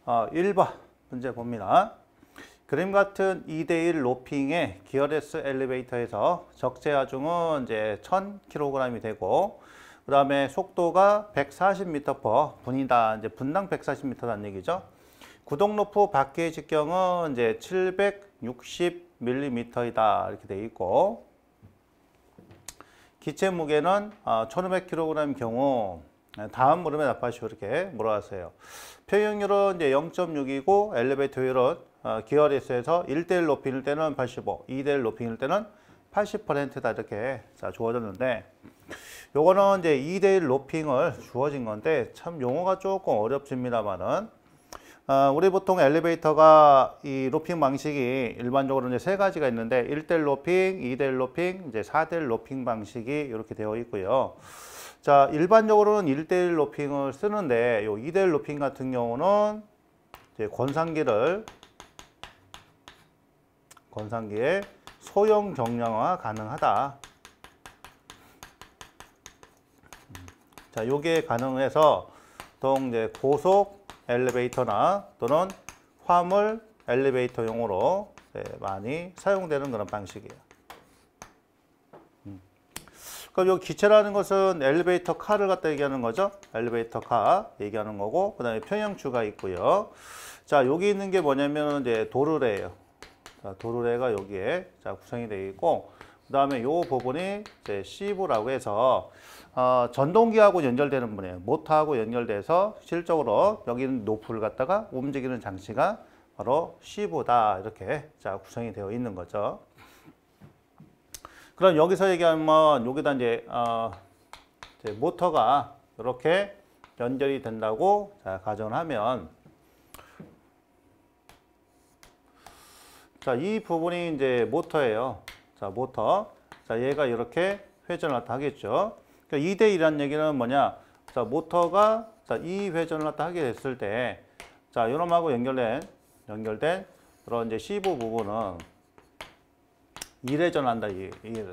1번 문제 봅니다. 그림 같은 2대1 로핑의 기어레스 엘리베이터에서 적재 하중은 이제 1000kg이 되고, 그 다음에 속도가 140m/분이다. 이제 분당 140m라는 얘기죠. 구동 로프 밖의 직경은 이제 760mm이다. 이렇게 돼 있고, 기체 무게는 1500kg인 경우 다음 물음에 답하시오 이렇게 물어봤어요. 평형률은 이제 0.6이고 엘리베이터 효율은 기어레스에서 1대1 높이일 때는 85, 2대1 높이일 때는 80%다 이렇게 주어졌는데, 요거는 이제 2대1 로핑을 주어진 건데 참 용어가 조금 어렵습니다만은, 우리 보통 엘리베이터가 이 로핑 방식이 일반적으로 이제 세 가지가 있는데 1대1 로핑, 2대1 로핑, 이제 4대1 로핑 방식이 이렇게 되어 있고요. 자, 일반적으로는 1대1 로핑을 쓰는데 요 2대1 로핑 같은 경우는 이제 권상기의 소형 경량화 가능하다. 자, 요게 가능해서 보통 이제 고속 엘리베이터나 또는 화물 엘리베이터용으로 많이 사용되는 그런 방식이에요. 그럼 요 기체라는 것은 엘리베이터 카를 갖다 얘기하는 거죠. 엘리베이터 카 얘기하는 거고, 그 다음에 평형추가 있고요. 자, 여기 있는 게 뭐냐면 이제 도르래예요. 자, 도르래가 여기에 구성이 되어 있고, 그 다음에 요 부분이 이제 시브라고 해서 전동기하고 연결되는 분이에요. 모터하고 연결돼서 실적으로 여기는 노프를 갖다가 움직이는 장치가 바로 시브다. 이렇게 구성이 되어 있는 거죠. 그럼 여기서 얘기하면 여기다 이제 모터가 이렇게 연결이 된다고 가정하면, 자, 이 부분이 이제 모터예요. 자, 모터. 자, 얘가 이렇게 회전을 하겠죠. 그러니까 2대1이라는 얘기는 뭐냐? 자, 모터가 이 회전을 하게 됐을 때, 자, 요놈하고 연결된 그런 이제 시브 부분은 1회전 한다. 이런 식으로.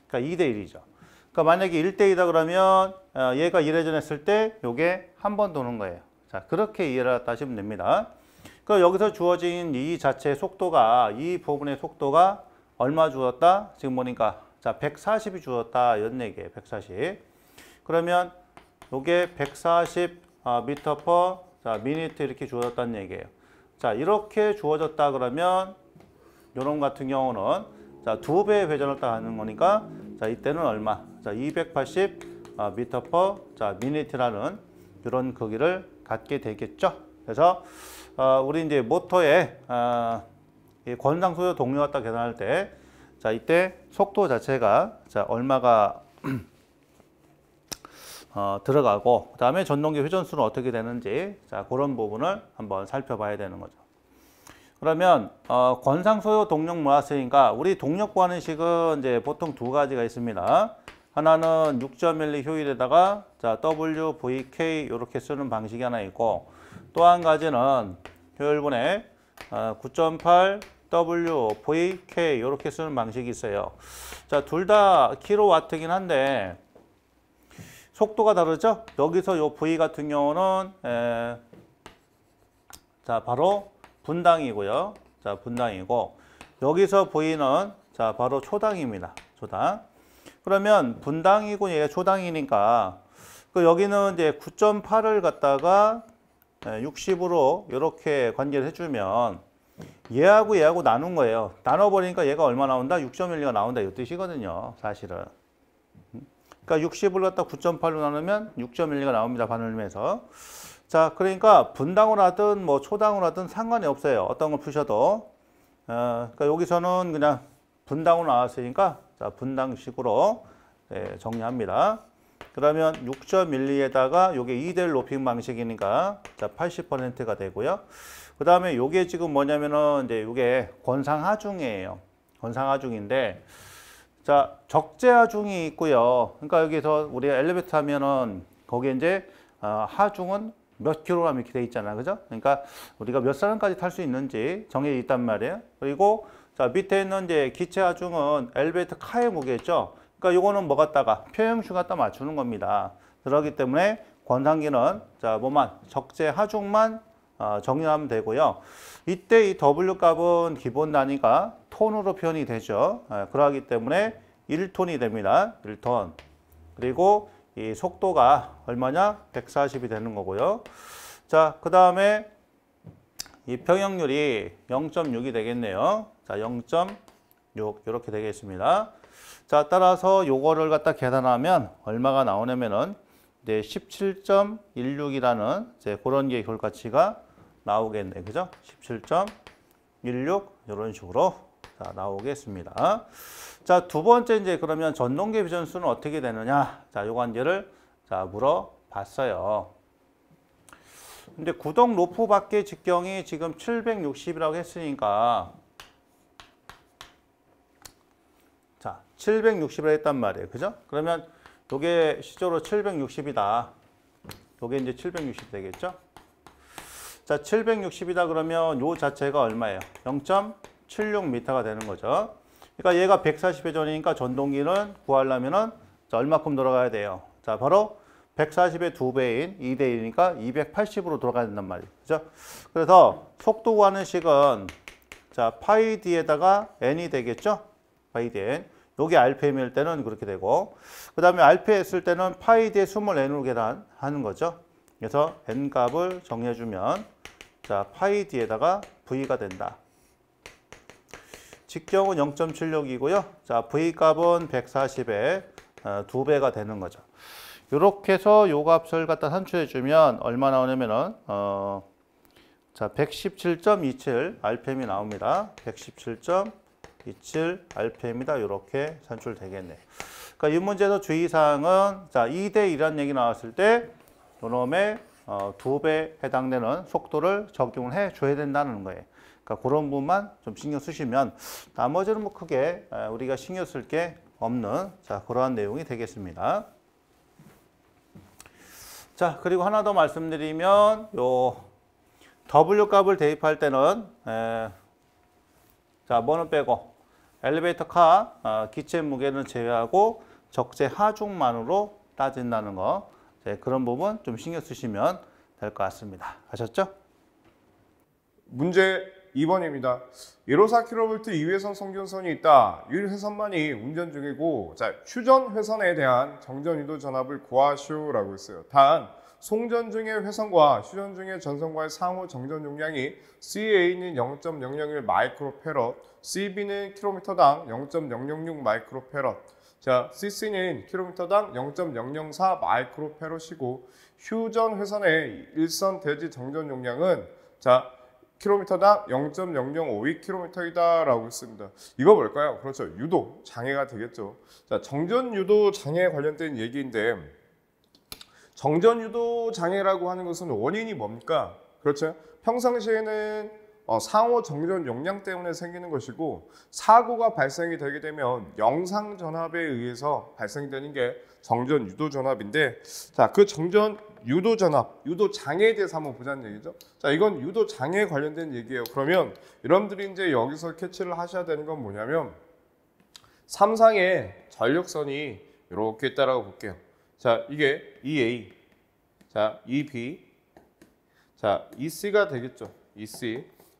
그러니까 2대1이죠. 그러니까 만약에 1대2다 그러면 얘가 1회전 했을 때 요게 한 번 도는 거예요. 자, 그렇게 이해를 하시면 됩니다. 그럼 여기서 주어진 이 자체의 속도가, 이 부분의 속도가 얼마 주었다? 지금 보니까 자, 140이 주었다. 이런 얘기예요. 140. 그러면 요게 140 미터 퍼 미니트 이렇게 주어졌다는 얘기예요. 자, 이렇게 주어졌다 그러면 요놈 같은 경우는 자, 2배 회전을 하는 거니까, 자, 이때는 얼마? 자, 280 미터 퍼 미니트라는 이런 크기를 갖게 되겠죠. 그래서 우리 이제 모터의 권상 소요 동력 갖다 계산할 때, 자, 이때 속도 자체가 자, 얼마가 들어가고, 그 다음에 전동기 회전수는 어떻게 되는지, 자, 그런 부분을 한번 살펴봐야 되는 거죠. 그러면 권상 소요 동력 모았으니까 우리 동력 구하는 식은 이제 보통 두 가지가 있습니다. 하나는 6.12 효율에다가 자, WVK 이렇게 쓰는 방식이 하나 있고, 또 한 가지는 효율분의 9.8 WVK 이렇게 쓰는 방식이 있어요. 자, 둘 다 킬로와트긴 한데 속도가 다르죠? 여기서 요 V 같은 경우는 자, 바로 분당이고요. 자, 분당이고, 여기서 V는 자, 바로 초당입니다. 초당. 그러면 분당이고 얘가 초당이니까 여기는 이제 9.8을 갖다가 60으로 이렇게 관계를 해주면 얘하고 나눈 거예요. 나눠버리니까 얘가 얼마 나온다? 6.12가 나온다. 이 뜻이거든요. 사실은. 그러니까 60을 갖다 9.8로 나누면 6.12가 나옵니다. 반을면서. 자, 그러니까 분당으로 하든 뭐 초당으로 하든 상관이 없어요. 어떤 걸 푸셔도. 그러니까 여기서는 그냥 분당으로 나왔으니까 자, 분당식으로 정리합니다. 그러면 6.12에다가 요게 2대1 로핑 방식이니까 자, 80%가 되고요. 그 다음에 요게 지금 뭐냐면은 이제 요게 권상하중이에요. 권상하중인데, 자, 적재하중이 있고요. 그러니까 여기서 우리가 엘리베이터 하면은 거기에 이제 하중은 몇 킬로그램 이렇게 돼 있잖아. 그죠? 그러니까 우리가 몇 사람까지 탈 수 있는지 정해져 있단 말이에요. 그리고 자, 밑에 있는 이제 기체 하중은 엘리베이터 카의 무게죠. 그러니까 요거는 뭐 갖다가 평형수 갖다 맞추는 겁니다. 그렇기 때문에 권상기는 자 뭐만 적재 하중만 정리하면 되고요. 이때 이 W 값은 기본 단위가 톤으로 표현이 되죠. 그러하기 때문에 1톤이 됩니다. 1톤. 그리고 이 속도가 얼마냐? 140이 되는 거고요. 자, 그 다음에 이 평형률이 0.6이 되겠네요. 자, 0.6 이렇게 되겠습니다. 자, 따라서 요거를 갖다 계산하면 얼마가 나오냐면은 이제 17.16이라는 이제 그런 게 결과치가 나오겠네. 그죠? 17.16 이런 식으로 자, 나오겠습니다. 자, 두 번째 이제 그러면 전동계 비전수는 어떻게 되느냐? 자, 요 관계를 자, 물어봤어요. 근데 구동 로프 밖의 직경이 지금 760이라고 했으니까 자, 760이라고 했단 말이에요. 그죠? 그러면 요게 시조로 760이다. 요게 이제 760 되겠죠? 자, 760이다 그러면 요 자체가 얼마예요? 0.76m가 되는 거죠. 그러니까 얘가 140회 전이니까 전동기는 구하려면은 자, 얼마큼 돌아가야 돼요? 자, 바로 140의 2배인 2대 1이니까 280으로 돌아가야 된단 말이에요. 그죠? 그래서 속도 구하는 식은 자, 파이 d에다가 n이 되겠죠? 파이 d n. 요게 rpm일 때는 그렇게 되고 그다음에 rp 했을 때는 파이 d의 숨을 n으로 계산하는 거죠. 그래서 n 값을 정해 주면 자, 파이 d에다가 v가 된다. 직경은 0.76이고요. 자, v 값은 140에 2배가 되는 거죠. 이렇게 해서 요 값을 갖다 산출해 주면 얼마 나오냐면은 자, 117.27 rpm이 나옵니다. 117.27 rpm이다. 이렇게 산출되겠네요. 그러니까 이 문제에서 주의사항은 자, 2대 1이라는 얘기 나왔을 때 요놈의 2배 해당되는 속도를 적용을 해 줘야 된다는 거예요. 그러니까 그런 부분만 좀 신경 쓰시면 나머지는 뭐 크게 우리가 신경 쓸 게 없는 자, 그러한 내용이 되겠습니다. 자, 그리고 하나 더 말씀드리면 요 W 값을 대입할 때는 자, 뭐는 빼고 엘리베이터 카 기체 무게는 제외하고 적재 하중만으로 따진다는 거. 그런 부분 좀 신경 쓰시면 될 것 같습니다. 아셨죠? 문제 2번입니다. 154kV 이외선 성전선이 있다. 이 회선만이 운전 중이고 자, 휴전 회선에 대한 정전 유도 전압을 구하시오라고 했어요. 단 송전 중의 회선과 휴전 중의 전선과의 상호 정전 용량이 CA는 0.001 마이크로페럿, CB는 킬로미터당 0.006 마이크로페럿, 자, CC는 킬로미터당 0.004 마이크로페럿이고 휴전 회선의 일선 대지 정전 용량은 자, 킬로미터당 0.0052km이다 라고 했습니다. 이거 뭘까요? 그렇죠. 유도 장애가 되겠죠. 자, 정전 유도 장애에 관련된 얘기인데 정전 유도 장애라고 하는 것은 원인이 뭡니까? 그렇죠. 평상시에는 상호 정전 용량 때문에 생기는 것이고 사고가 발생이 되게 되면 영상 전압에 의해서 발생이 되는 게 정전 유도 전압인데 자, 그 정전 유도 전압, 유도 장애에 대해서 한번 보자는 얘기죠. 자, 이건 유도 장애에 관련된 얘기예요. 그러면 여러분들이 이제 여기서 캐치를 하셔야 되는 건 뭐냐면 삼상의 전력선이 이렇게 있다라고 볼게요. 자, 이게 EA, 자, EB, 자, EC가 되겠죠.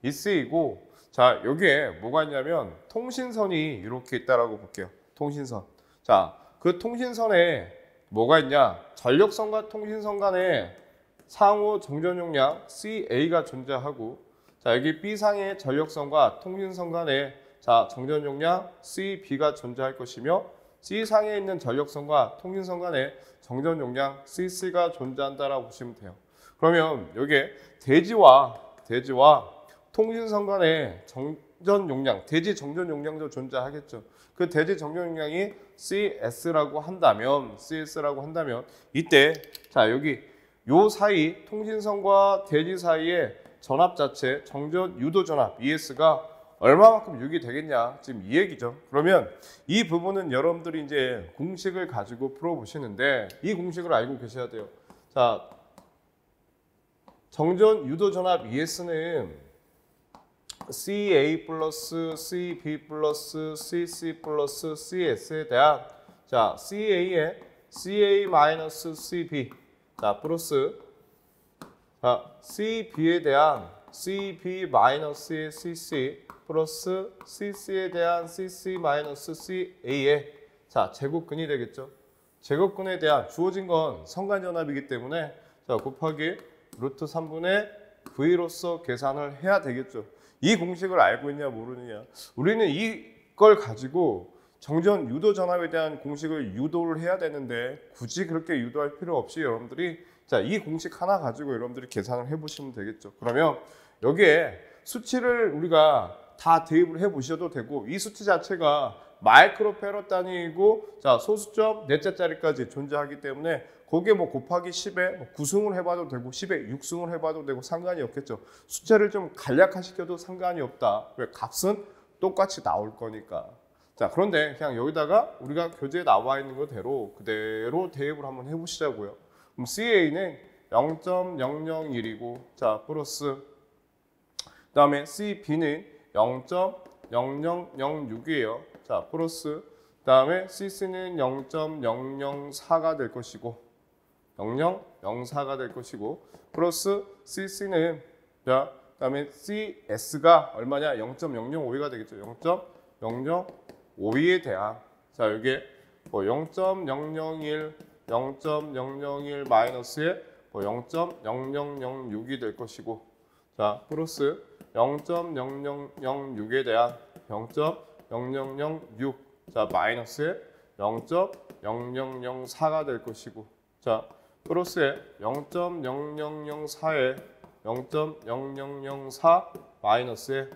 EC이고, 자, 여기에 뭐가 있냐면 통신선이 이렇게 있다라고 볼게요. 통신선. 자, 그 통신선에 뭐가 있냐? 전력선과 통신선 간에 상호 정전 용량 CA가 존재하고, 자, 여기 B상의 전력선과 통신선 간에 자, 정전 용량 CB가 존재할 것이며 C상에 있는 전력선과 통신선 간에 정전 용량 CC가 존재한다라고 보시면 돼요. 그러면 여기에 대지와 통신선 간에 정전 용량, 대지 정전 용량도 존재하겠죠. 그 대지 정전 용량이 CS라고 한다면 이때 자, 여기 요 사이 통신선과 대지 사이의 전압 자체, 정전 유도 전압 ES가 얼마만큼 유기 되겠냐, 지금 이 얘기죠. 그러면 이 부분은 여러분들이 이제 공식을 가지고 풀어보시는데 이 공식을 알고 계셔야 돼요. 자, 정전 유도 전압 ES는 CA 플러스 CB 플러스 CC 플러스 CS에 대한 자, CA의 CA 마이너스 CB 자, 플러스 자, CB에 대한 CB 마이너스의 CC 플러스 CC에 대한 CC 마이너스 CA의 자, 제곱근이 되겠죠. 제곱근에 대한 주어진 건 성간전압이기 때문에 자, 곱하기 루트 3분의 V로서 계산을 해야 되겠죠. 이 공식을 알고 있냐 모르느냐. 우리는 이걸 가지고 정전 유도 전압에 대한 공식을 유도를 해야 되는데 굳이 그렇게 유도할 필요 없이 여러분들이 자, 이 공식 하나 가지고 여러분들이 계산을 해보시면 되겠죠. 그러면 여기에 수치를 우리가 다 대입을 해보셔도 되고 이 수치 자체가 마이크로페럿 단위이고 자, 소수점 넷자짜리까지 존재하기 때문에 거기에 뭐 곱하기 10에 뭐 9승을 해봐도 되고 10에 6승을 해봐도 되고 상관이 없겠죠. 숫자를 좀 간략화시켜도 상관이 없다. 왜? 값은 똑같이 나올 거니까. 자, 그런데 그냥 여기다가 우리가 교재에 나와 있는 거대로 그대로 대입을 한번 해보시자고요. 그럼 CA는 0.001이고 자, 플러스 그다음에 CB는 0.0006이에요. 자, 플러스 그다음에 CC는 0.004가 될 것이고 0004가 될 것이고 플러스 CC는 자, 그다음에 CS가 얼마냐? 0.005가 되겠죠. 0.005에 대한 자, 여기에 뭐 0.001 0.001 마이너스에 뭐 0.0006이 될 것이고 자, 플러스 0.0006에 대한 0.0006 자, 마이너스에 0.0004가 될 것이고 자, 플러스에 0.0004에 0.0004 마이너스에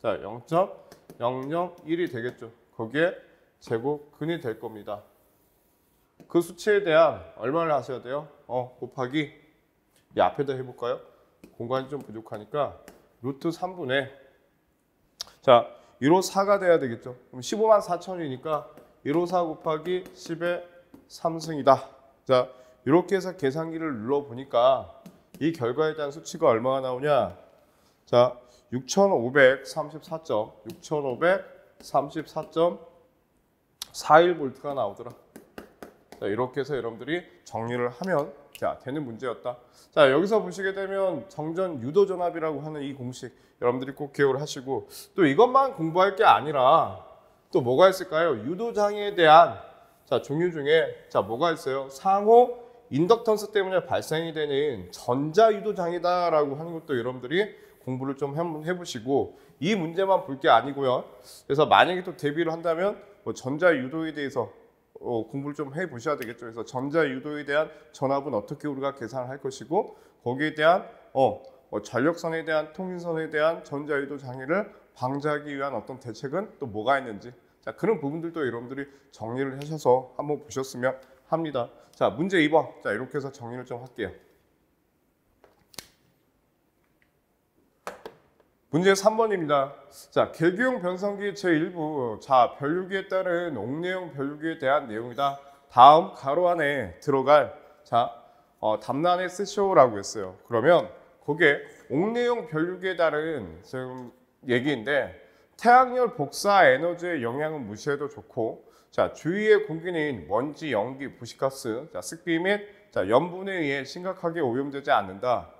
자, 0.001이 되겠죠. 거기에 제곱근이 될 겁니다. 그 수치에 대한 얼마를 하셔야 돼요? 곱하기 이 앞에다 해볼까요? 공간이 좀 부족하니까 루트 3분의 자 1호 4가 돼야 되겠죠. 그럼 15만 4천이니까 1호 4 곱하기 10의 3승이다. 자, 이렇게 해서 계산기를 눌러보니까 이 결과에 대한 수치가 얼마가 나오냐? 자, 6534.41V가 나오더라. 자, 이렇게 해서 여러분들이 정리를 하면 자, 되는 문제였다. 자, 여기서 보시게 되면 정전 유도 전압이라고 하는 이 공식 여러분들이 꼭 기억을 하시고 또 이것만 공부할 게 아니라 또 뭐가 있을까요? 유도 장애에 대한 자, 종류 중에 자, 뭐가 있어요? 상호 인덕턴스 때문에 발생이 되는 전자 유도 장애다라고 하는 것도 여러분들이 공부를 좀 한번 해보시고 이 문제만 볼 게 아니고요. 그래서 만약에 또 대비를 한다면 뭐 전자 유도에 대해서 공부를 좀 해보셔야 되겠죠. 그래서 전자 유도에 대한 전압은 어떻게 우리가 계산을 할 것이고 거기에 대한 전력선에 대한 통신선에 대한 전자 유도 장애를 방지하기 위한 어떤 대책은 또 뭐가 있는지 자, 그런 부분들도 여러분들이 정리를 하셔서 한번 보셨으면 합니다. 자, 문제 2번. 자, 이렇게 해서 정리를 좀 할게요. 문제 3번입니다. 자, 계기용 변성기 제1부. 자, 변류기에 따른 옥내용 변류기에 대한 내용이다. 다음 가로 안에 들어갈 자, 답란에 쓰시오라고 했어요. 그러면 거기에 옥내용 변류기에 따른 지금 얘기인데 태양열 복사 에너지의 영향은 무시해도 좋고 자, 주위의 공기는 먼지, 연기, 부식가스, 자, 습기 및 자, 염분에 의해 심각하게 오염되지 않는다.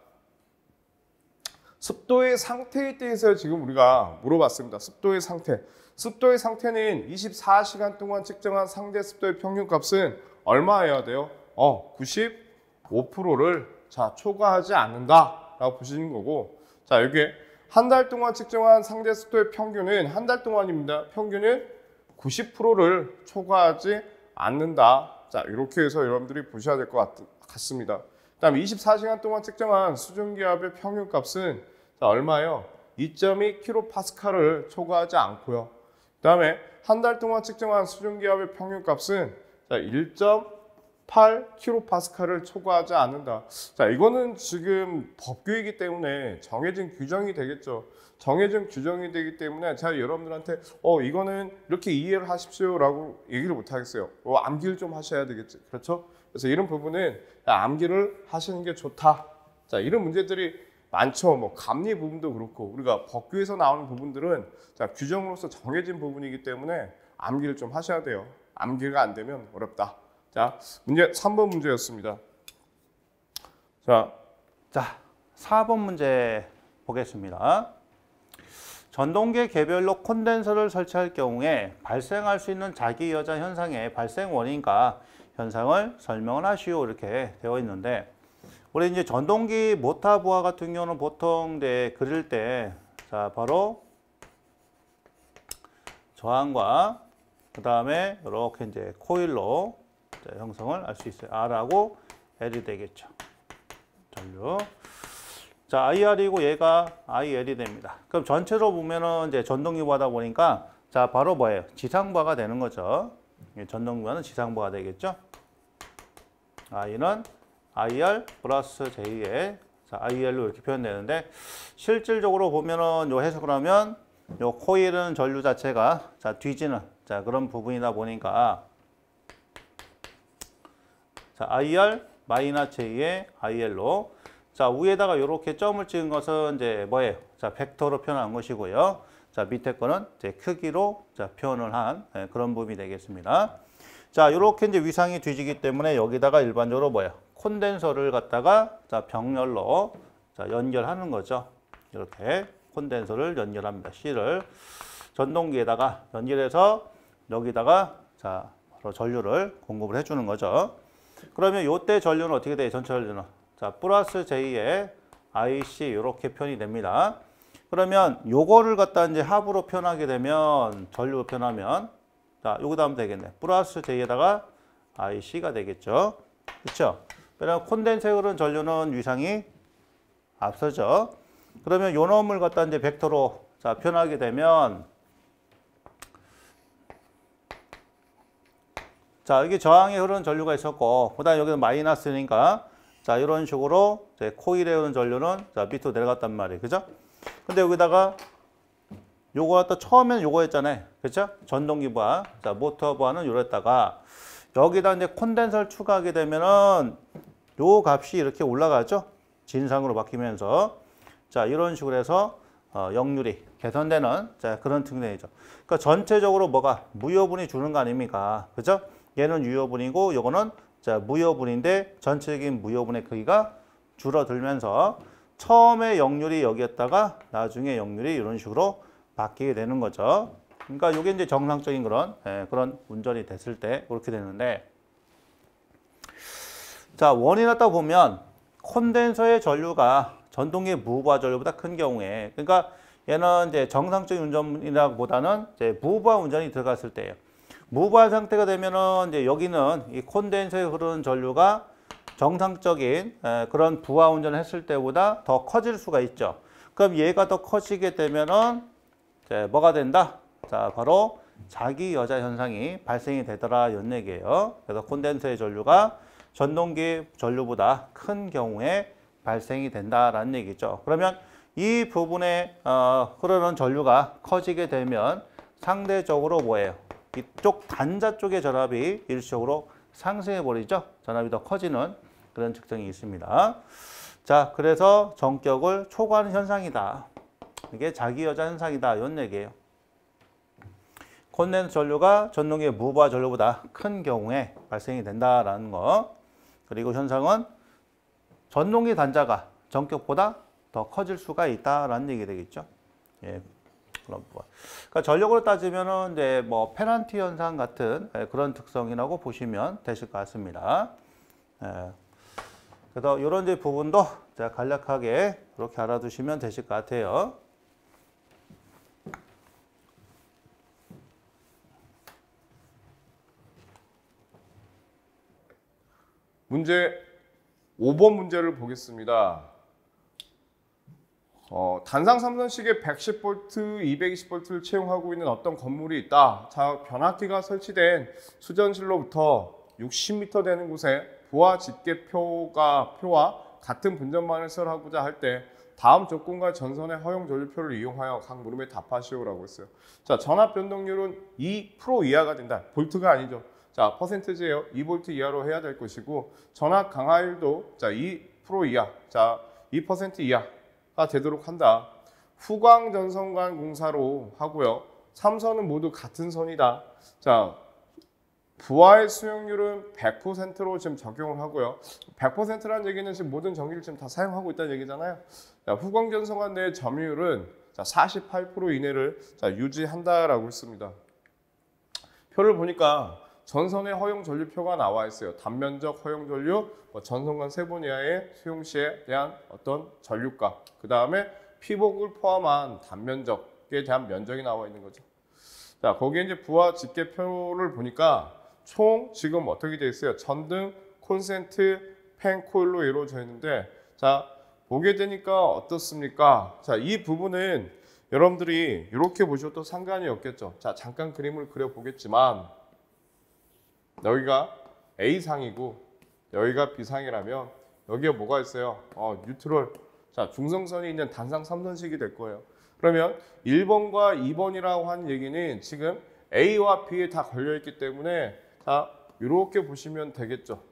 습도의 상태에 대해서 지금 우리가 물어봤습니다. 습도의 상태. 습도의 상태는 24시간 동안 측정한 상대 습도의 평균값은 얼마여야 돼요? 95%를 자, 초과하지 않는다라고 보시는 거고 자, 여기에 한 달 동안 측정한 상대 습도의 평균은 한 달 동안입니다. 평균은 90%를 초과하지 않는다. 자, 이렇게 해서 여러분들이 보셔야 될 것 같습니다. 그다음 24시간 동안 측정한 수증기압의 평균값은 자, 얼마예요? 2.2kPa를 초과하지 않고요. 그다음에 한 달 동안 측정한 수증기압의 평균값은 자, 1.8kPa를 초과하지 않는다. 자, 이거는 지금 법규이기 때문에 정해진 규정이 되겠죠. 정해진 규정이 되기 때문에 제가 여러분들한테 이거는 이렇게 이해를 하십시오라고 얘기를 못 하겠어요. 암기를 좀 하셔야 되겠지. 그렇죠? 그래서 이런 부분은 암기를 하시는 게 좋다. 자, 이런 문제들이 많죠. 뭐 감리 부분도 그렇고 우리가 법규에서 나오는 부분들은 자, 규정으로서 정해진 부분이기 때문에 암기를 좀 하셔야 돼요. 암기가 안 되면 어렵다. 자, 문제 3번 문제였습니다. 자, 자, 4번 문제 보겠습니다. 전동계 개별로 콘덴서를 설치할 경우에 발생할 수 있는 자기여자 현상의 발생 원인과 현상을 설명을 하시오 이렇게 되어 있는데 우리 이제 전동기 모터 부하 같은 경우는 보통 이제 그릴 때 자, 바로 저항과 그 다음에 이렇게 이제 코일로 형성을 할 수 있어요. R하고 L이 되겠죠. 전류. 자, IR이고 얘가 IL이 됩니다. 그럼 전체로 보면은 이제 전동기부하다 보니까 자, 바로 뭐예요? 지상부하가 되는 거죠. 전동기부하는 지상부하가 되겠죠. I는 IR 플러스 J에 자, IL로 이렇게 표현되는데 실질적으로 보면은 요 해석을 하면 요 코일은 전류 자체가 자, 뒤지는 자, 그런 부분이다 보니까 자, IR 마이너스 J의 IL로 자, 위에다가 이렇게 점을 찍은 것은 이제 뭐예요? 자, 벡터로 표현한 것이고요. 자, 밑에 거는 이제 크기로 자, 표현을 한 그런 부분이 되겠습니다. 자, 이렇게 이제 위상이 뒤지기 때문에 여기다가 일반적으로 뭐예요? 콘덴서를 갖다가 자, 병렬로 자, 연결하는 거죠. 이렇게 콘덴서를 연결합니다. C를 전동기에다가 연결해서 여기다가 자, 바로 전류를 공급을 해주는 거죠. 그러면 이때 전류는 어떻게 돼요? 전체 전류는 자, 플러스 J의 IC 이렇게 표현이 됩니다. 그러면 요거를 갖다 이제 합으로 표현하게 되면 전류로 표현하면 자, 요거다 하면 되겠네. 플러스 J에다가 IC가 되겠죠. 그렇죠? 왜냐면 콘덴서에 흐르는 전류는 위상이 앞서죠. 그러면 요 놈을 갖다 이제 벡터로 자, 표현하게 되면 자, 여기 저항에 흐르는 전류가 있었고 그다음에 여기는 마이너스니까 자, 이런 식으로 이제 코일에 흐르는 전류는 자, 밑으로 내려갔단 말이에요. 그죠? 근데 여기다가 요거 갖다 처음에는 요거였잖아요. 그죠? 전동기부하. 자, 모터부하는 요랬다가 여기다 이제 콘덴서를 추가하게 되면은 요 값이 이렇게 올라가죠? 진상으로 바뀌면서 자, 이런 식으로 해서 역률이 개선되는 자, 그런 특징이죠. 그러니까 전체적으로 뭐가 무여분이 주는 거 아닙니까? 그죠? 얘는 유여분이고 요거는 자, 무여분인데 전체적인 무여분의 크기가 줄어들면서 처음에 역률이 여기였다가 나중에 역률이 이런 식으로 바뀌게 되는 거죠. 그러니까 이게 이제 정상적인 그런 운전이 됐을 때 그렇게 되는데 자, 원이 났다 보면 콘덴서의 전류가 전동기의 무부하 전류보다 큰 경우에 그러니까 얘는 이제 정상적인 운전이라기보다는 이제 무부하 운전이 들어갔을 때예요. 무부하 상태가 되면은 이제 여기는 이 콘덴서에 흐르는 전류가 정상적인 그런 부하 운전을 했을 때보다 더 커질 수가 있죠. 그럼 얘가 더 커지게 되면은 이제 뭐가 된다? 자, 바로 자기 여자 현상이 발생이 되더라 이런 얘기예요. 그래서 콘덴서의 전류가 전동기 전류보다 큰 경우에 발생이 된다라는 얘기죠. 그러면 이 부분에 흐르는 전류가 커지게 되면 상대적으로 뭐예요? 이쪽 단자 쪽의 전압이 일시적으로 상승해 버리죠. 전압이 더 커지는 그런 특징이 있습니다. 자, 그래서 전격을 초과하는 현상이다. 이게 자기 여자 현상이다. 이런 얘기예요. 콘덴서 전류가 전동기의 무부하 전류보다 큰 경우에 발생이 된다라는 거. 그리고 현상은 전동기 단자가 전격보다 더 커질 수가 있다라는 얘기 되겠죠. 예. 그러니까 전력으로 따지면은 이제 뭐 페널티 현상 같은 그런 특성이라고 보시면 되실 것 같습니다. 그래서 이런 이제 부분도 자, 간략하게 이렇게 알아두시면 되실 것 같아요. 문제 5번 문제를 보겠습니다. 단상 3선식에 110V, 220V를 채용하고 있는 어떤 건물이 있다. 자, 변압기가 설치된 수전실로부터 60m 되는 곳에 부하 집계표와 같은 분전망을 설하고자 할 때 다음 조건과 전선의 허용 전류표를 이용하여 각 물음에 답하시오라고 했어요. 자, 전압 변동률은 2% 이하가 된다. 볼트가 아니죠. 자, 퍼센트지예요. 2V 이하로 해야 될 것이고 전압 강하율도 자, 2% 이하. 자, 2% 이하가 되도록 한다. 후광 전선간 공사로 하고요. 3선은 모두 같은 선이다. 자, 부하의 수용률은 100%로 지금 적용을 하고요. 100%라는 얘기는 지금 모든 전기를 지금 다 사용하고 있다는 얘기잖아요. 자, 후광전선관 내의 점유율은 자, 48% 이내를 자, 유지한다라고 했습니다. 표를 보니까 전선의 허용 전류표가 나와 있어요. 단면적 허용 전류, 전선관 세분 이하의 수용 시에 대한 어떤 전류값, 그 다음에 피복을 포함한 단면적에 대한 면적이 나와 있는 거죠. 자, 거기에 이제 부하 집계표를 보니까 총 지금 어떻게 되어 있어요? 전등, 콘센트, 펜, 코일로 이루어져 있는데, 자, 보게 되니까 어떻습니까? 자, 이 부분은 여러분들이 이렇게 보셔도 상관이 없겠죠. 자, 잠깐 그림을 그려보겠지만, 여기가 A상이고, 여기가 B상이라면, 여기에 뭐가 있어요? 뉴트럴. 자, 중성선이 있는 단상 3선식이 될 거예요. 그러면 1번과 2번이라고 하는 얘기는 지금 A와 B에 다 걸려있기 때문에 자, 이렇게 보시면 되겠죠.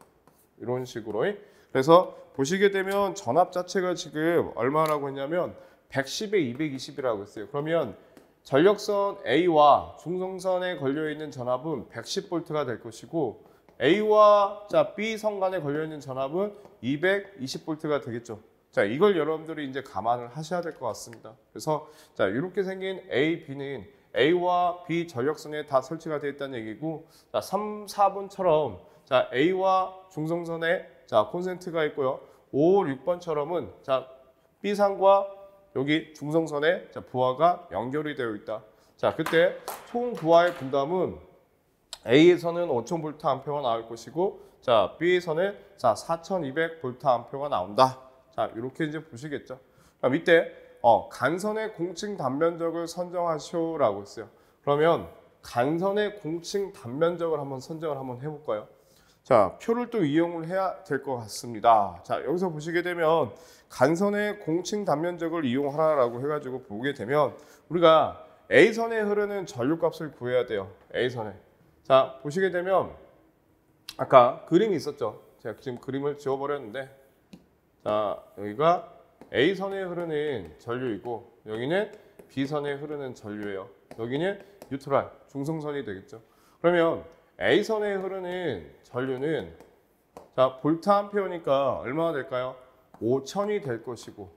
이런 식으로. 그래서 보시게 되면 전압 자체가 지금 얼마라고 했냐면 110에 220이라고 했어요. 그러면 전력선 A와 중성선에 걸려있는 전압은 110V가 될 것이고 A와 자, B 선간에 걸려있는 전압은 220V가 되겠죠. 자, 이걸 여러분들이 이제 감안을 하셔야 될 것 같습니다. 그래서 자, 이렇게 생긴 A, B는 A와 B 전력선에 다 설치가 되어 있다는 얘기고, 자, 3, 4번처럼 자, A와 중성선에 자, 콘센트가 있고요. 5, 6번처럼은 자, B상과 여기 중성선에 자, 부하가 연결이 되어 있다. 자, 그때 총 부하의 분담은 A에서는 5000V가 나올 것이고, 자, B에서는 자, 4200V가 나온다. 자, 이렇게 이제 보시겠죠. 밑에 간선의 공칭 단면적을 선정하시오라고 했어요. 그러면 간선의 공칭 단면적을 한번 선정을 한번 해볼까요? 자, 표를 또 이용을 해야 될 것 같습니다. 자, 여기서 보시게 되면 간선의 공칭 단면적을 이용하라라고 해가지고 보게 되면 우리가 A선에 흐르는 전류값을 구해야 돼요. A선에. 자, 보시게 되면 아까 그림이 있었죠. 제가 지금 그림을 지워버렸는데, 자, 여기가 A선에 흐르는 전류이고 여기는 B선에 흐르는 전류예요. 여기는 뉴트럴, 중성선이 되겠죠. 그러면 A선에 흐르는 전류는 자, 볼트 암페어니까 얼마나 될까요? 5000이 될 것이고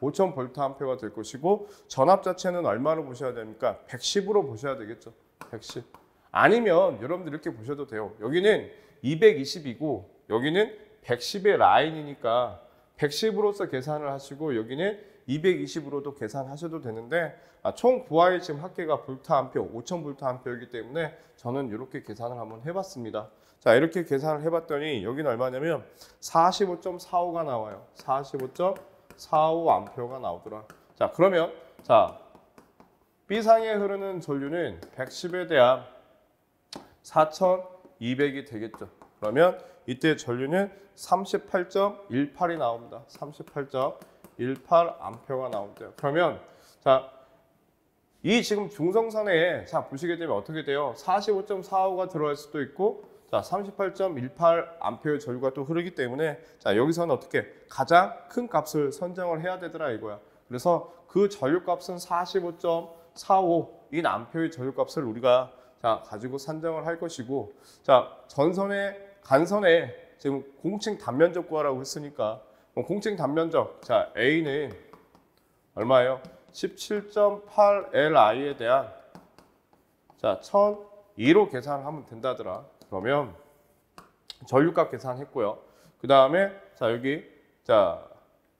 5000 볼트 암페어가 될 것이고 전압 자체는 얼마로 보셔야 됩니까? 110으로 보셔야 되겠죠. 110. 아니면 여러분들 이렇게 보셔도 돼요. 여기는 220이고 여기는 110의 라인이니까 110으로서 계산을 하시고 여기는 220으로도 계산하셔도 되는데 총 부하의 지금 합계가 볼트 암페어 5000 볼트 암페어이기 때문에 저는 이렇게 계산을 한번 해봤습니다. 자, 이렇게 계산을 해봤더니 여기는 얼마냐면 45.45가 나와요. 45.45 암페어가 나오더라. 자, 그러면 자, B상에 흐르는 전류는 110에 대한 4200이 되겠죠. 그러면 이때 전류는 38.18이 나옵니다. 38.18 암페어가 나온대요. 그러면 자, 이 지금 중성선에 자, 보시게 되면 어떻게 돼요? 45.45가 들어갈 수도 있고 자, 38.18 암페어 전류가 또 흐르기 때문에 자, 여기서는 어떻게 가장 큰 값을 선정을 해야 되더라 이거야. 그래서 그 전류값은 45.45인 암페어의 전류값을 우리가 자, 가지고 산정을 할 것이고, 자, 간선에 지금 공칭 단면적 구하라고 했으니까 공칭 단면적 자, A는 얼마예요? 17.8Li에 대한 자, 1002로 계산을 하면 된다더라. 그러면 전류값 계산했고요. 그 다음에 자, 여기 자,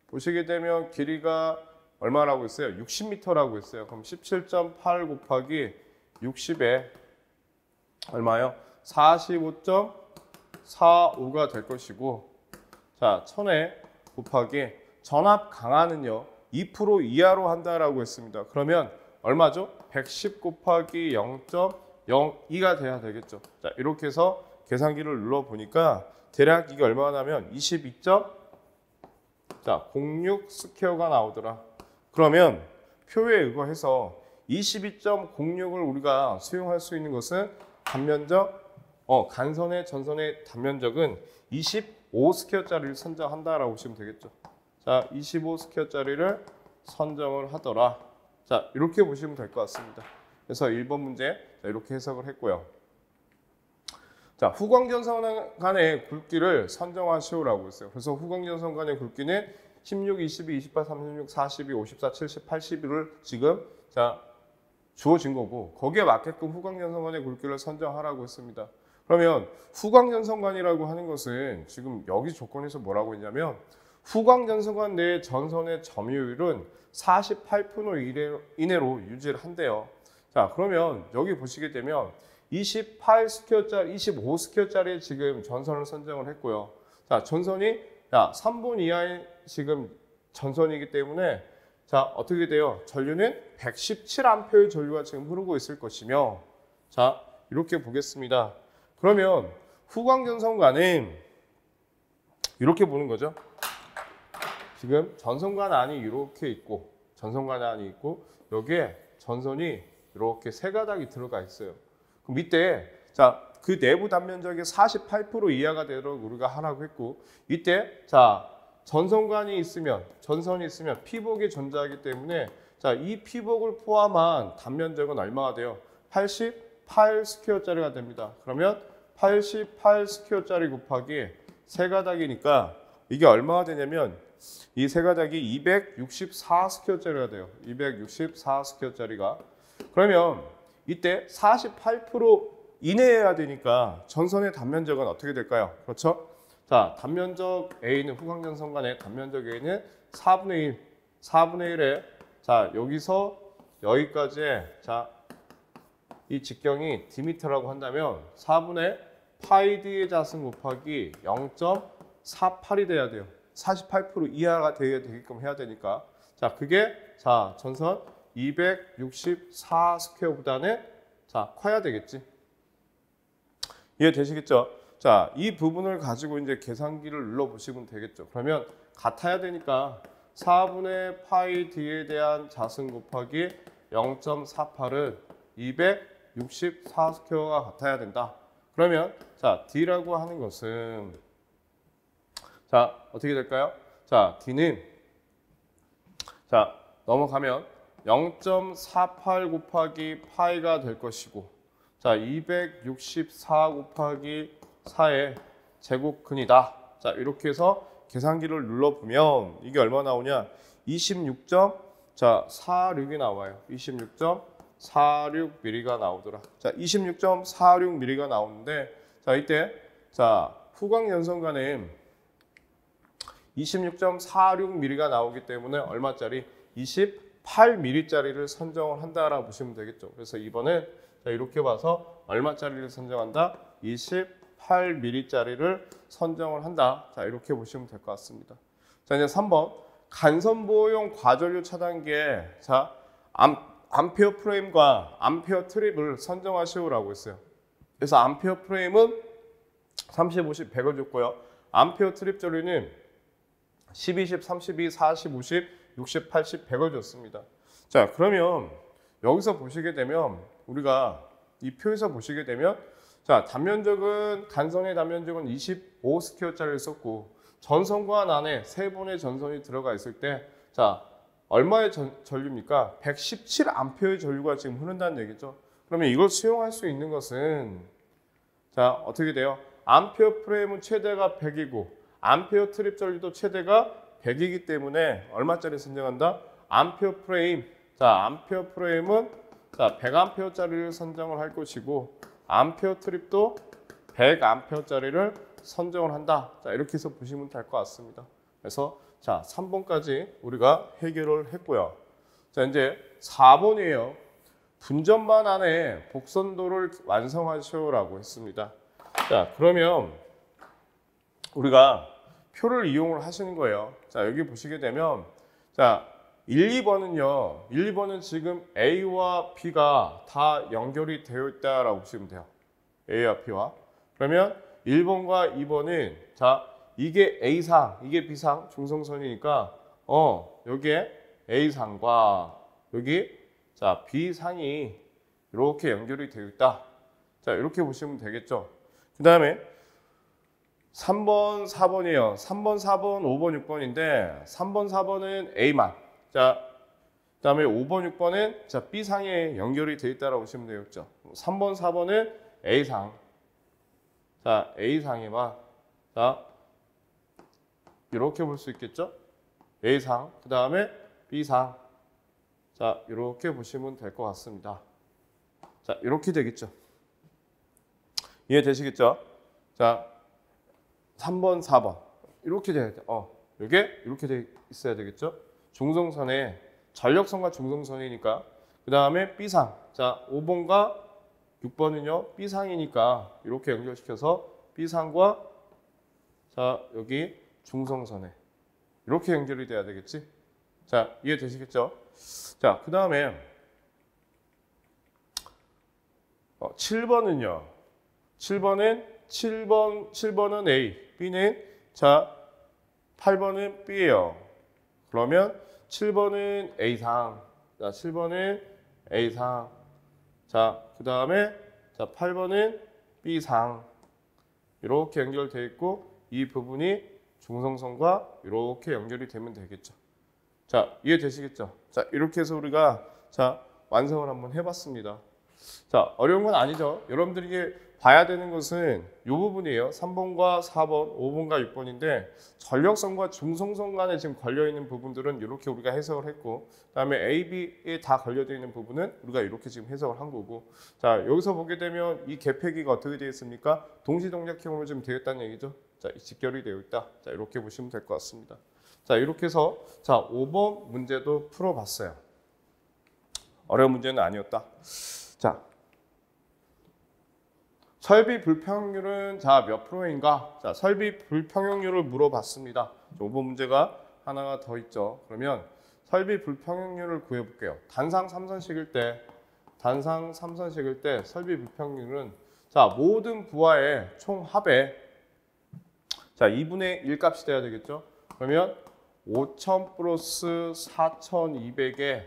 보시게 되면 길이가 얼마라고 했어요? 60m라고 했어요. 그럼 17.8 곱하기 60에 얼마요? 45.45가 될 것이고, 자, 1000에 곱하기 전압 강하는요 2% 이하로 한다라고 했습니다. 그러면 얼마죠? 110 곱하기 0.02가 돼야 되겠죠. 자, 이렇게 해서 계산기를 눌러 보니까 대략 이게 얼마냐면 22.06 스퀘어가 나오더라. 그러면 표에 의거해서 22.06을 우리가 수용할 수 있는 것은 단면적 간선의 전선의 단면적은 25스퀘어짜리를 선정한다라고 보시면 되겠죠. 자, 25스퀘어짜리를 선정을 하더라. 자, 이렇게 보시면 될 것 같습니다. 그래서 1번 문제 자, 이렇게 해석을 했고요. 자, 후광전선 간의 굵기를 선정하시오라고 했어요. 그래서 후광전선 간의 굵기는 16, 22, 28, 36, 42, 54, 70, 81을 지금 자 주어진 거고 거기에 맞게끔 후광전선 간의 굵기를 선정하라고 했습니다. 그러면 후광전선 간이라고 하는 것은 지금 여기 조건에서 뭐라고 했냐면 후광전선 간 내 전선의 점유율은 48% 이내로 유지를 한대요. 자, 그러면 여기 보시게 되면 28스퀘어짜리, 25스퀘어짜리 지금 전선을 선정을 했고요. 자, 전선이 3분 이하의 지금 전선이기 때문에 자, 어떻게 돼요? 전류는 117A의 전류가 지금 흐르고 있을 것이며 자, 이렇게 보겠습니다. 그러면 후광전선관은 이렇게 보는 거죠. 지금 전선관 안이 이렇게 있고 전선관 안이 있고 여기에 전선이 이렇게 세 가닥이 들어가 있어요. 그럼 밑에 자, 그 내부 단면적이 48% 이하가 되도록 우리가 하라고 했고 이때 자, 전선관이 있으면 전선이 있으면 피복이 존재하기 때문에 자, 이 피복을 포함한 단면적은 얼마가 돼요? 88스퀘어짜리가 됩니다. 그러면 88스퀘어짜리 곱하기 세 가닥이니까 이게 얼마가 되냐면 이 세 가닥이 264스퀘어짜리가 돼요. 264스퀘어짜리가. 그러면 이때 48% 이내여야 되니까 전선의 단면적은 어떻게 될까요? 그렇죠? 자, 단면적 A는 후광전선 간의 단면적 A는 4분의 1. 4분의 1에 자, 여기서 여기까지의 자, 이 직경이 D미터라고 한다면 4분의 파이 D의 자승 곱하기 0.48이 돼야 돼요. 48% 이하가 되게끔 해야 되니까. 자, 그게 자, 전선 264 스퀘어보다는 자, 커야 되겠지. 이해되시겠죠? 자, 이 부분을 가지고 이제 계산기를 눌러 보시면 되겠죠. 그러면 같아야 되니까 4분의 파이 D에 대한 자승 곱하기 0.48은 264 스퀘어가 같아야 된다. 그러면 자, D라고 하는 것은 자, 어떻게 될까요? 자, D는 자, 넘어가면 0.48 곱하기 파이가 될 것이고 자, 264 곱하기 4의 제곱근이다. 자, 이렇게 해서 계산기를 눌러보면 이게 얼마 나오냐? 26.46이 나와요. 26.46mm가 나오더라. 자, 26.46mm가 나오는데 자, 이때 자, 후광연선간에 26.46mm가 나오기 때문에 얼마짜리? 28mm짜리를 선정을 한다라고 보시면 되겠죠. 그래서 이번엔 자, 이렇게 봐서 얼마짜리를 선정한다? 28mm짜리를 선정을 한다. 자, 이렇게 보시면 될 것 같습니다. 자, 이제 3번 간선보호용 과전류 차단기에 자, 암페어 프레임과 암페어 트립을 선정하시오라고 했어요. 그래서 암페어 프레임은 30, 50, 100을 줬고요. 암페어 트립 전류는 10, 20, 32, 40, 50, 60, 80, 100을 줬습니다. 자, 그러면 여기서 보시게 되면 우리가 이 표에서 보시게 되면 자, 단면적은 간선의 단면적은 25스퀘어짜리를 썼고 전선관 안에 세 번의 전선이 들어가 있을 때 자, 얼마의 전류입니까? 117A의 전류가 지금 흐른다는 얘기죠. 그러면 이걸 수용할 수 있는 것은 자, 어떻게 돼요? 암페어 프레임은 최대가 100이고 암페어 트립 전류도 최대가 100이기 때문에 얼마짜리 선정한다? 암페어 프레임. 자, 암페어 프레임은 자, 100A짜리를 선정을 할 것이고 암페어 트립도 100A짜리를 선정을 한다. 자, 이렇게 해서 보시면 될 것 같습니다. 그래서 자, 3번까지 우리가 해결을 했고요. 자, 이제 4번이에요. 분전반 안에 복선도를 완성하시오라고 했습니다. 자, 그러면 우리가 표를 이용을 하시는 거예요. 자, 여기 보시게 되면 자, 1, 2번은요. 1, 2번은 지금 A와 B가 다 연결이 되어 있다라고 보시면 돼요. A와 B와. 그러면 1번과 2번은 자, 이게 A상, 이게 B상 중성선이니까 여기에 A상과 여기 자, B상이 이렇게 연결이 되어 있다. 자, 이렇게 보시면 되겠죠. 그다음에 3번, 4번이에요. 3번, 4번, 5번, 6번인데 3번, 4번은 A만. 자, 그다음에 5번, 6번은 자, B상에 연결이 되어 있다라고 보시면 되겠죠. 3번, 4번은 A상. 자, A상에만 자, 이렇게 볼 수 있겠죠? A상, 그 다음에 B상. 자, 이렇게 보시면 될 것 같습니다. 자, 이렇게 되겠죠? 이해되시겠죠? 자, 3번, 4번. 이렇게 돼야 돼. 이게 이렇게 돼 있어야 되겠죠? 중성선에 전력선과 중성선이니까. 그 다음에 B상. 자, 5번과 6번은요, B상이니까 이렇게 연결시켜서 B상과 자, 여기 중성선에 이렇게 연결이 돼야 되겠지? 자, 이해되시겠죠? 자, 그 다음에 7번은요. 7번은 A, B는 자, 8번은 B예요. 그러면 7번은 A상. 자, 7번은 A상. 자, 그 다음에 자, 8번은 B상. 이렇게 연결되어 있고 이 부분이 중성선과 이렇게 연결이 되면 되겠죠. 자, 이해되시겠죠? 자, 이렇게 해서 우리가 자, 완성을 한번 해봤습니다. 자, 어려운 건 아니죠. 여러분들이 봐야 되는 것은 이 부분이에요. 3번과 4번, 5번과 6번인데 전력선과 중성선 간에 지금 걸려있는 부분들은 이렇게 우리가 해석을 했고 그다음에 A, B에 다 걸려져 있는 부분은 우리가 이렇게 지금 해석을 한 거고 자, 여기서 보게 되면 이 개폐기가 어떻게 되어 있습니까? 동시동작형으로 지금 되어 있다는 얘기죠. 자, 직결이 되어 있다. 자, 이렇게 보시면 될 것 같습니다. 자, 이렇게 해서 자, 5번 문제도 풀어봤어요. 어려운 문제는 아니었다. 자, 설비 불평률은 자, 몇 프로인가? 자, 설비 불평형률을 물어봤습니다. 5번 문제가 하나가 더 있죠. 그러면 설비 불평형률을 구해볼게요. 단상 3선식일 때 설비 불평률은 자, 모든 부하의 총 합에 자, 2분의 1 값이 돼야 되겠죠. 그러면 5,000 플러스 4,200에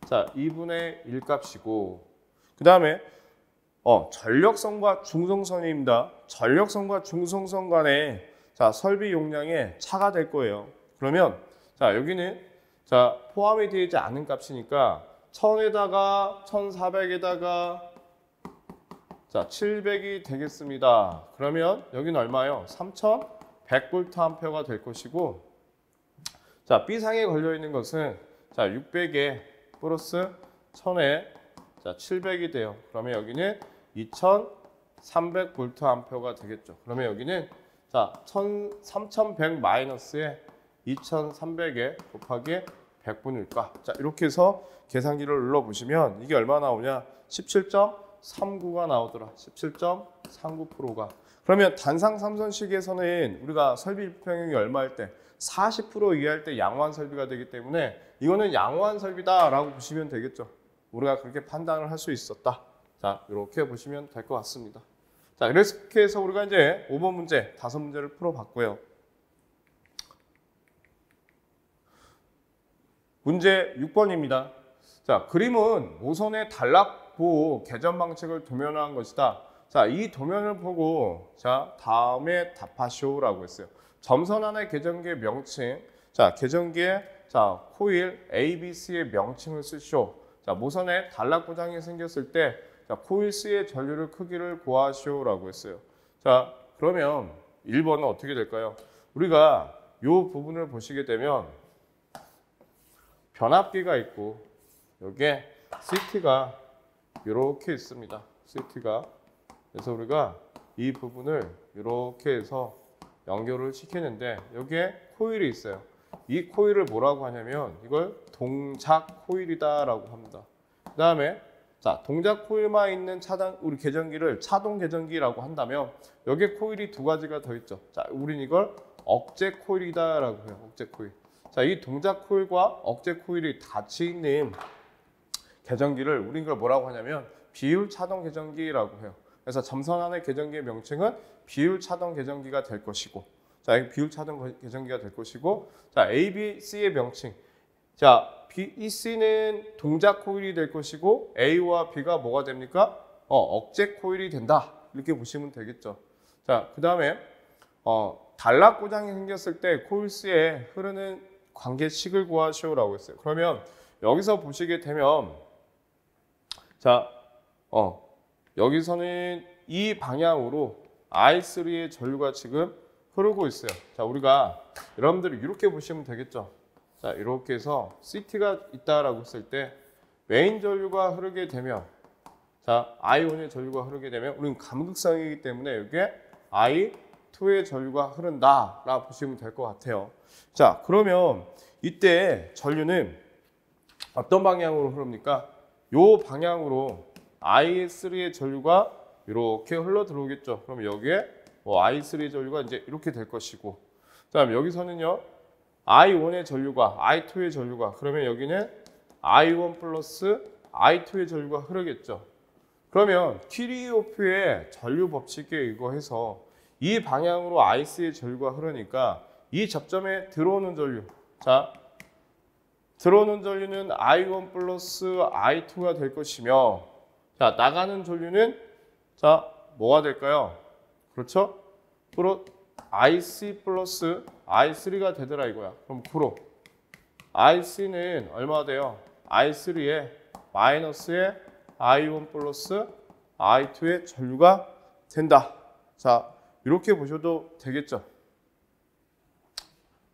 자, 2분의 1 값이고 그 다음에 전력선과 중성선입니다. 전력선과 중성선 간에 자, 설비 용량의 차가 될 거예요. 그러면 자, 여기는 자, 포함이 되지 않은 값이니까 1000에다가 1400에다가 자, 700이 되겠습니다. 그러면 여기는 얼마예요? 3100V가 될 것이고 자, B상에 걸려 있는 것은 자, 600에 플러스 1000에 자, 700이 돼요. 그러면 여기는 2300V가 되겠죠. 그러면 여기는 자, 3100 마이너스에 2300에 곱하기 100분의 1가. 자, 이렇게 해서 계산기를 눌러 보시면 이게 얼마 나오냐? 17.39가 나오더라. 17.39%가. 그러면 단상 3선식에서는 우리가 설비 불평형이 얼마일 때 40% 이하일 때 양호한 설비가 되기 때문에 이거는 양호한 설비다라고 보시면 되겠죠. 우리가 그렇게 판단을 할 수 있었다. 자, 이렇게 보시면 될 것 같습니다. 자, 이렇게 해서 우리가 이제 5번 문제 5문제를 풀어봤고요. 문제 6번입니다. 자, 그림은 모선의 단락보 개전 방식을 도면화한 것이다. 자, 이 도면을 보고 자, 다음에 답하시오라고 했어요. 점선 안의 계전기의 명칭. 자, 계전기의 자, 코일 A, B, C의 명칭을 쓰시오. 자, 모선에 단락 고장이 생겼을 때 자, 코일 C의 전류를 크기를 구하시오라고 했어요. 자, 그러면 1번은 어떻게 될까요? 우리가 이 부분을 보시게 되면 변압기가 있고 여기에 CT가 이렇게 있습니다. CT가. 그래서 우리가 이 부분을 이렇게 해서 연결을 시키는데 여기에 코일이 있어요. 이 코일을 뭐라고 하냐면 이걸 동작 코일이다라고 합니다. 그 다음에 자, 동작 코일만 있는 우리 계전기를 차동 계전기라고 한다면 여기에 코일이 두 가지가 더 있죠. 자, 우린 이걸 억제 코일이다라고 해요. 억제 코일. 자, 이 동작 코일과 억제 코일이 같이 있는 계전기를 우린 이걸 뭐라고 하냐면 비율 차동 계전기라고 해요. 그래서 점선 안의 계전기의 명칭은 비율 차동 계전기가 될 것이고 자, 비율 차동 계전기가 될 것이고 자, A, B, C의 명칭. 자, B, C는 동작 코일이 될 것이고 A와 B가 뭐가 됩니까? 억제 코일이 된다. 이렇게 보시면 되겠죠. 자, 그다음에 단락 고장이 생겼을 때 코일 C에 흐르는 관계식을 구하시오라고 했어요. 그러면 여기서 보시게 되면 자, 여기서는 이 방향으로 I3의 전류가 지금 흐르고 있어요. 자, 우리가 여러분들이 이렇게 보시면 되겠죠. 자, 이렇게 해서 CT가 있다라고 했을 때 메인 전류가 흐르게 되면, 자, I1의 전류가 흐르게 되면 우리는 감극성이기 때문에 여기에 I2의 전류가 흐른다라고 보시면 될 것 같아요. 자, 그러면 이때 전류는 어떤 방향으로 흐릅니까? 요 방향으로 I3의 전류가 이렇게 흘러 들어오겠죠. 그럼 여기에 I3의 전류가 이제 이렇게 될 것이고, 그다음 여기서는요 I1의 전류가 I2의 전류가, 그러면 여기는 I1 플러스 I2의 전류가 흐르겠죠. 그러면 키리호프의 전류 법칙에 의거해서 이 방향으로 I3의 전류가 흐르니까 이 접점에 들어오는 전류, 자, 들어오는 전류는 I1 플러스 I2가 될 것이며, 자, 나가는 전류는, 자, 뭐가 될까요? 그렇죠? 그로 IC 플러스 I3가 되더라 이거야. 그럼 그로 IC는 얼마가 돼요? I3에 마이너스에 I1 플러스 I2의 전류가 된다. 자, 이렇게 보셔도 되겠죠?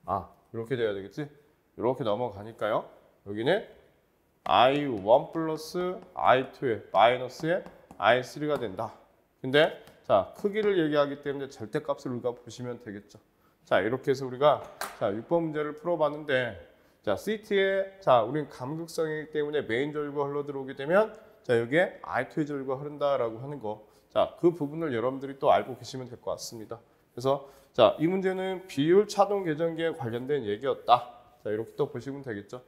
아, 이렇게 돼야 되겠지? 이렇게 넘어가니까요. 여기는 I1 플러스 I2의 마이너스에 I3가 된다. 근데 자, 크기를 얘기하기 때문에 절대값을 우리가 보시면 되겠죠. 자, 이렇게 해서 우리가 자, 6번 문제를 풀어봤는데, 자, CT에 자, 우리는 감극성이기 때문에 메인 전류가 흘러 들어오게 되면, 자, 여기에 I2의 전류가 흐른다라고 하는 거. 자, 그 부분을 여러분들이 또 알고 계시면 될 것 같습니다. 그래서 자, 이 문제는 비율 차동 계전기에 관련된 얘기였다. 자, 이렇게 또 보시면 되겠죠.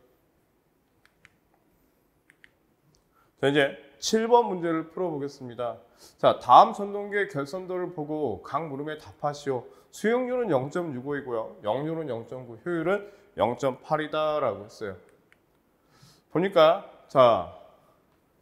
자, 이제 7번 문제를 풀어보겠습니다. 자, 다음 전동기의 결선도를 보고 각 물음에 답하시오. 수용률은 0.65이고요. 역률은 0.9, 효율은 0.8이다라고 했어요. 보니까 자,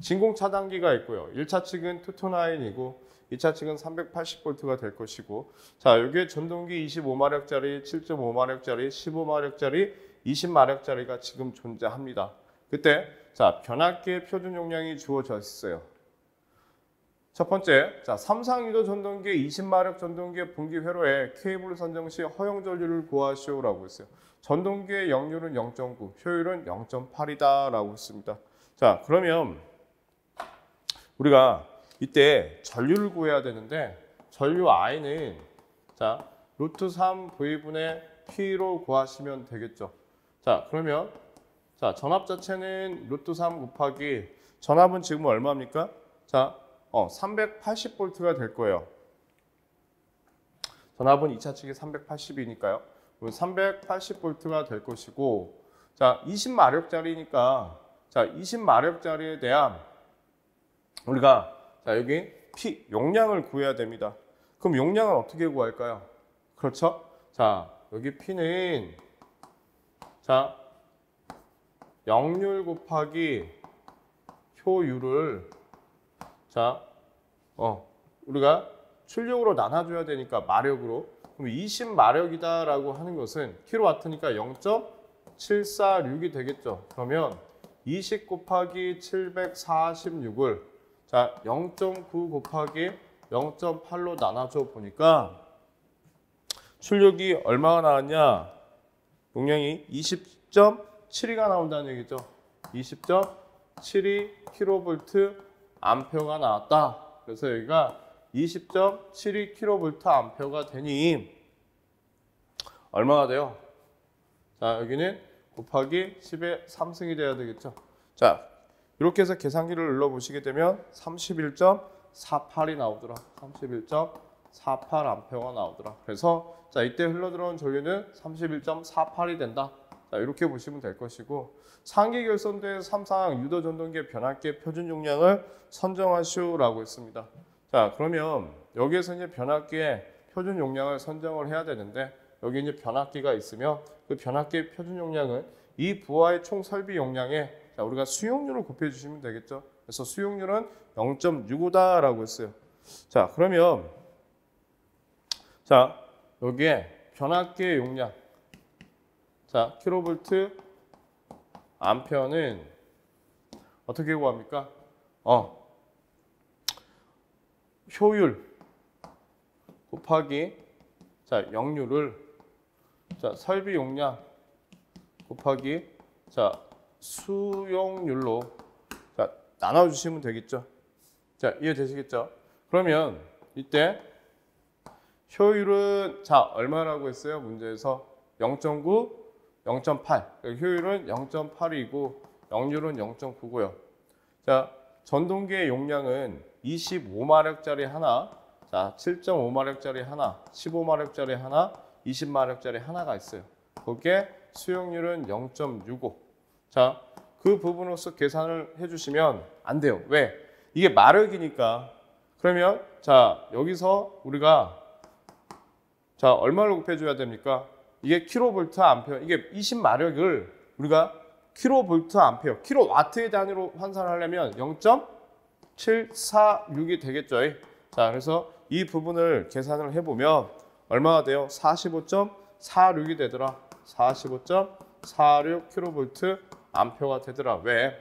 진공 차단기가 있고요. 1차 측은 투토나인이고 2차 측은 380V가 될 것이고, 자, 여기에 전동기 25마력짜리, 7.5마력짜리, 15마력짜리, 20마력짜리가 지금 존재합니다. 그때 자, 변압기의 표준 용량이 주어져 있어요. 첫 번째, 자, 3상유도 전동기의 20마력 전동기의 분기 회로에 케이블 선정 시 허용 전류를 구하시오라고 했어요. 전동기의 역률은 0.9, 효율은 0.8이다라고 했습니다. 자, 그러면 우리가 이때 전류를 구해야 되는데, 전류 I는 자, 루트 3 V분의 P로 구하시면 되겠죠. 자, 그러면 자, 전압 자체는 루트 3 곱하기, 전압은 지금 얼마입니까? 자, 380V가 될 거예요. 전압은 2차 측이 380이니까요. 380V가 될 것이고, 자, 20마력짜리니까, 자, 20마력짜리에 대한 우리가 자, 여기 P 용량을 구해야 됩니다. 그럼 용량을 어떻게 구할까요? 그렇죠? 자, 여기 P는 자, 역률 곱하기 효율을 자, 우리가 출력으로 나눠줘야 되니까 마력으로. 그럼 20마력이다라고 하는 것은 킬로와트니까 0.746이 되겠죠. 그러면 20 곱하기 746을 자, 0.9 곱하기 0.8로 나눠줘 보니까 출력이 얼마가 나왔냐? 용량이 20.72가 나온다는 얘기죠. 20.72kV 암페어가 나왔다. 그래서 여기가 20.72kV 암페어가 되니 얼마가 돼요? 자, 여기는 곱하기 10의 3승이 돼야 되겠죠. 자, 이렇게 해서 계산기를 눌러보시게 되면 31.48이 나오더라. 31.48 암페어가 나오더라. 그래서 자, 이때 흘러들어온 전류는 31.48이 된다. 자, 이렇게 보시면 될 것이고, 상기 결선대 3상 유도 전동기의 변압기의 표준 용량을 선정하시오라고 했습니다. 자, 그러면 여기에서 이제 변압기의 표준 용량을 선정을 해야 되는데, 여기 이제 변압기가 있으면 그 변압기의 표준 용량은 이 부하의 총 설비 용량에 자, 우리가 수용률을 곱해 주시면 되겠죠. 그래서 수용률은 0.65다라고 했어요. 자, 그러면 자, 여기에 변압기의 용량 자, 킬로볼트 암페어는 어떻게 구합니까? 곱하기 자, 역류를 자, 설비 용량 곱하기 자, 수용률로 자, 나눠 주시면 되겠죠. 자, 이해되시겠죠? 그러면 이때 효율은 자, 얼마라고 했어요? 문제에서 0.9, 0.8. 효율은 0.8이고 역률은 0.9고요. 자, 전동기의 용량은 25마력짜리 하나, 자, 7.5마력짜리 하나, 15마력짜리 하나, 20마력짜리 하나가 있어요. 거기에 수용률은 0.65. 자, 그 부분으로서 계산을 해주시면 안 돼요. 왜? 이게 마력이니까. 그러면 자, 여기서 우리가 자, 얼마를 곱해줘야 됩니까? 이게 킬로볼트 암페어, 이게 20마력을 우리가 킬로볼트 암페어, 킬로와트의 단위로 환산하려면 0.746이 되겠죠. 자, 그래서 이 부분을 계산을 해보면 얼마가 돼요? 45.46이 되더라. 45.46 킬로볼트 암페어가 되더라. 왜?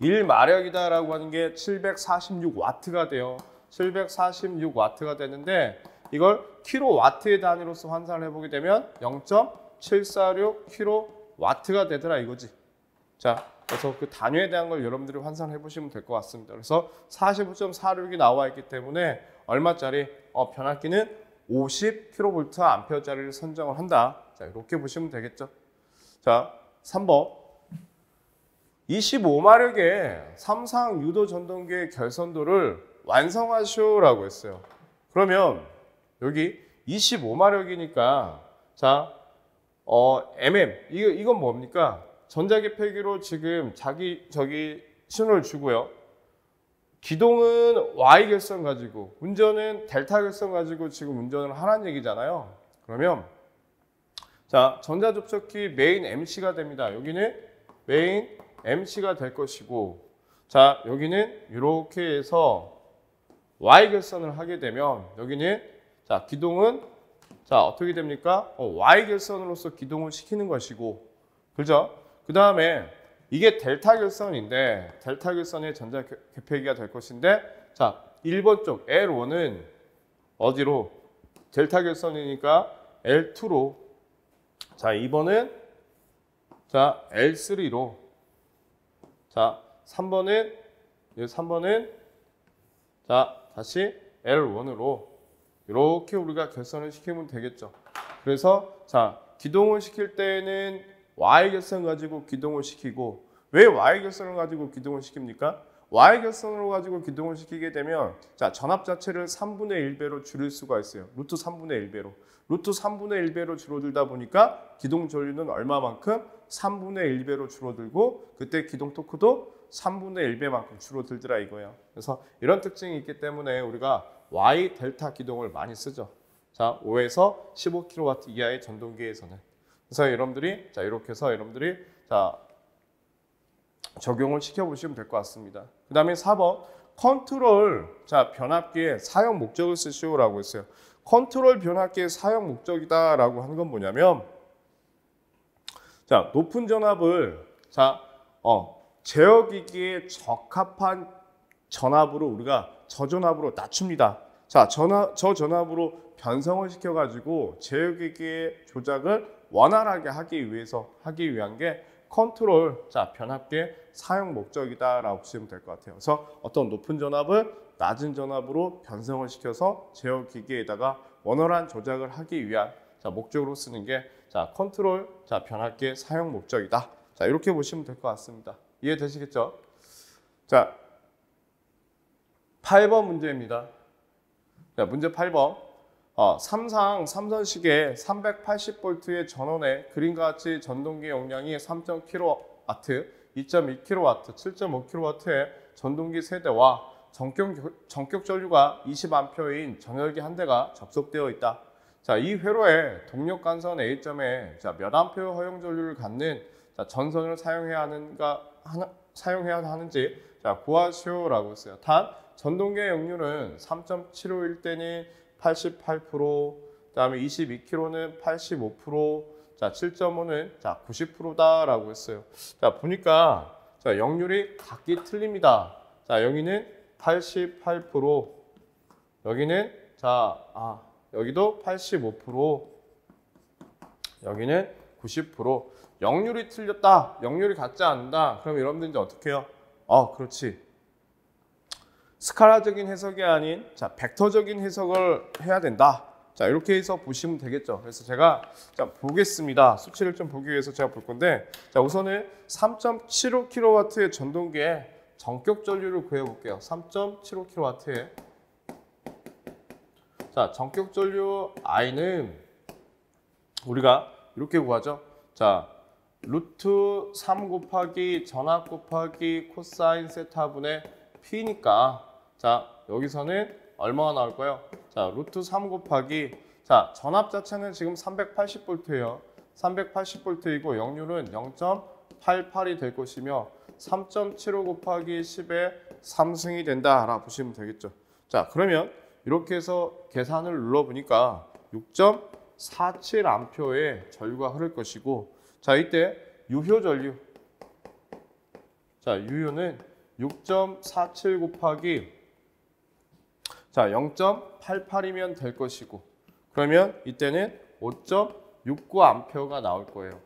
1마력이다라고 하는 게 746와트가 돼요. 746와트가 되는데 이걸 킬로와트의 단위로서 환산을 해보게 되면 0.746 킬로와트가 되더라 이거지. 자, 그래서 그 단위에 대한 걸 여러분들이 환산해 보시면 될 것 같습니다. 그래서 45.46이 나와 있기 때문에 얼마짜리? 변압기는 50 킬로볼트 암페어짜리를 선정을 한다. 자, 이렇게 보시면 되겠죠. 자, 3번. 25마력의 삼상 유도 전동기의 결선도를 완성하시오라고 했어요. 그러면 여기 25마력이니까 자, mm 이건 뭡니까? 전자기폐기로 지금 저기 신호를 주고요. 기동은 Y 결선 가지고 운전은 델타 결선 가지고 지금 운전을 하라는 얘기잖아요. 그러면 자, 전자접촉기 메인 MC가 됩니다. 여기는 메인 MC가 될 것이고 자, 여기는 이렇게 해서 Y 결선을 하게 되면 여기는 자, 기동은 자, 어떻게 됩니까? Y 결선으로서 기동을 시키는 것이고 그죠? 그 다음에 이게 델타 결선인데 델타 결선의 전자 개폐기가 될 것인데 자, 1번 쪽 L1은 어디로? 델타 결선이니까 L2로 자, 2번은 자, L3로 자, 3번은 자, 다시 L1으로 이렇게 우리가 결선을 시키면 되겠죠. 그래서 자, 기동을 시킬 때는 Y 결선 가지고 기동을 시키고 왜 Y 결선을 가지고 기동을 시킵니까? Y 결선으로 가지고 기동을 시키게 되면 자, 전압 자체를 3분의 1배로 줄일 수가 있어요. 루트 3분의 1배로. 루트 3분의 1배로 줄어들다 보니까 기동 전류는 얼마만큼? 3분의 1배로 줄어들고 그때 기동 토크도 3분의 1배만큼 줄어들더라 이거예요. 그래서 이런 특징이 있기 때문에 우리가 Y 델타 기동을 많이 쓰죠. 자, 5에서 15kW 이하의 전동기에서는. 그래서 여러분들이 자, 이렇게 해서 여러분들이 자, 적용을 시켜 보시면 될 것 같습니다. 그다음에 4번 컨트롤 자, 변압기의 사용 목적을 쓰시오라고 했어요. 컨트롤 변압기의 사용 목적이다라고 한 건 뭐냐면 자, 높은 전압을 자, 제어기기에 적합한 전압으로 우리가 저전압으로 낮춥니다. 자, 저 전압으로 변성을 시켜가지고 제어기기의 조작을 원활하게 하기 위한 게 컨트롤 자, 변압기의 사용 목적이다라고 보시면 될 것 같아요. 그래서 어떤 높은 전압을 낮은 전압으로 변성을 시켜서 제어기기에다가 원활한 조작을 하기 위한 자, 목적으로 쓰는 게 자, 컨트롤 자, 변압기의 사용 목적이다. 자, 이렇게 보시면 될 것 같습니다. 이해되시겠죠? 자, 8번 문제입니다. 자, 문제 8번. 삼선식의 380V의 전원의 그림과 같이 전동기 용량이 3.kW, 2.2kW, 7.5kW의 전동기 세대와 전격 전류가 20A인 전열기 한 대가 접속되어 있다. 자, 이 회로에 동력 간선 A점에 자, 몇 암페어 허용 전류를 갖는 자, 전선을 사용해야 하는지 자, 구하시오라고 했어요. 단 전동기의 역류는 3.751 때니 88%, 그다음에 22kg는 85%, 자, 7.5는 자, 90%다라고 했어요. 자, 보니까 자, 역률이 각기 틀립니다. 자, 여기는 88%, 여기는 자, 여기도 85%, 여기는 90%. 역률이 틀렸다, 역률이 같지 않는다. 그럼 여러분들 이제 어떻게 해요? 그렇지. 스칼라적인 해석이 아닌 자, 벡터적인 해석을 해야 된다. 자, 이렇게 해서 보시면 되겠죠. 그래서 제가 자, 보겠습니다. 수치를 좀 보기 위해서 제가 볼 건데, 자, 우선은 3.75kW의 전동기에 전격 전류를 구해 볼게요. 3.75kW에 자, 전격 전류 I는 우리가 이렇게 구하죠. 자, 루트 3 곱하기 전압 곱하기 코사인 세타분의 P니까 자, 여기서는 얼마가 나올까요? 자, 루트 3 곱하기 자, 전압 자체는 지금 380V예요. 380V이고 역률은 0.88이 될 것이며 3.75 곱하기 10의 3승이 된다라 보시면 되겠죠. 자, 그러면 이렇게 해서 계산을 눌러보니까 6.47A의 전류가 흐를 것이고, 자, 이때 유효 전류, 자, 유효는 6.47 곱하기 자, 0.88이면 될 것이고, 그러면 이때는 5.69A가 나올 거예요.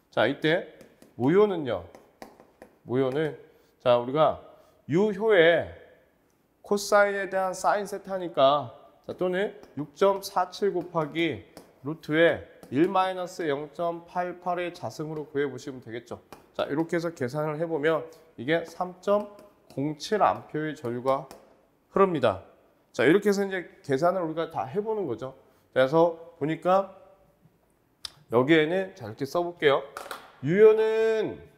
자, 이때 무효는요. 무효는 자, 우리가 유효의 코사인에 대한 사인 세타니까 자, 또는 6.47 곱하기 루트의 1-0.88의 자승으로 구해보시면 되겠죠. 자, 이렇게 해서 계산을 해보면 이게 3.07A의 전류가 흐릅니다. 자, 이렇게 해서 이제 계산을 우리가 다 해보는 거죠. 그래서 보니까 여기에는 자, 이렇게 써볼게요. 유효는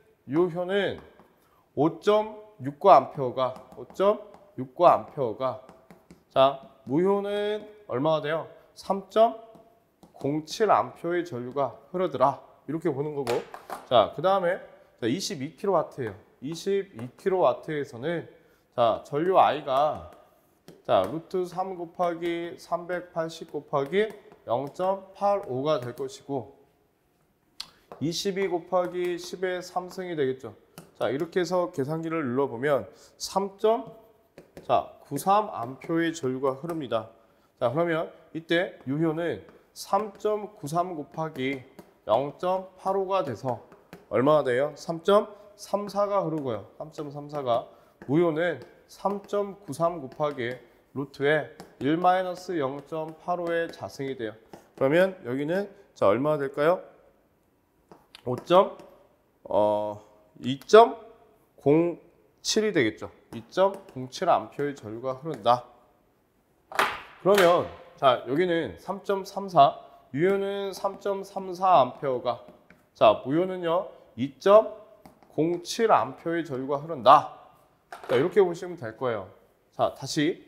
5.69A가 자, 무효는 얼마가 돼요? 3.07A의 전류가 흐르더라. 이렇게 보는 거고. 자, 그 다음에 22kW예요. 22kW에서는 자, 전류 I가 자, 루트 3 곱하기 380 곱하기 0.85가 될 것이고 22 곱하기 10의 3승이 되겠죠. 자, 이렇게 해서 계산기를 눌러보면 3.93A의 전류가 흐릅니다. 자, 그러면 이때 유효는 3.93 곱하기 0.85가 돼서 얼마가 돼요? 3.34가 흐르고요. 3.34가 무효는 3.93 곱하기 루트에 1-0.85의 자승이 돼요. 그러면 여기는 자, 얼마가 될까요? 2.07이 되겠죠. 2.07A의 전류가 흐른다. 그러면 자, 여기는 3.34, 유효는 3.34A가 자, 무효는요 2.07A의 전류가 흐른다. 자, 이렇게 보시면 될 거예요. 자, 다시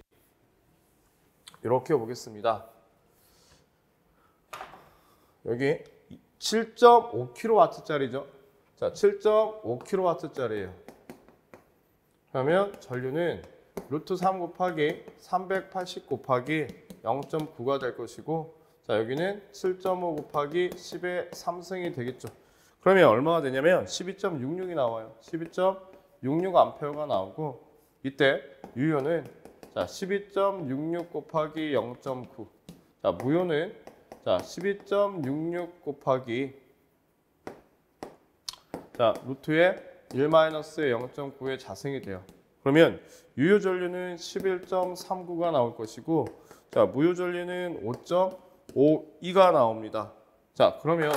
이렇게 보겠습니다. 여기 7.5kW짜리죠. 자, 7.5kW짜리예요. 그러면 전류는 루트 3 곱하기 380 곱하기 0.9가 될 것이고, 자, 여기는 7.5 곱하기 10의 3승이 되겠죠. 그러면 얼마가 되냐면 12.66이 나와요. 12.66A가 나오고, 이때 유효는 자, 12.66 곱하기 0.9. 자, 무효는 자, 12.66 곱하기 자, 루트의 1-0.9의 자승이 돼요. 그러면 유효 전류는 11.39가 나올 것이고, 자, 무효 전류는 5.52가 나옵니다. 자, 그러면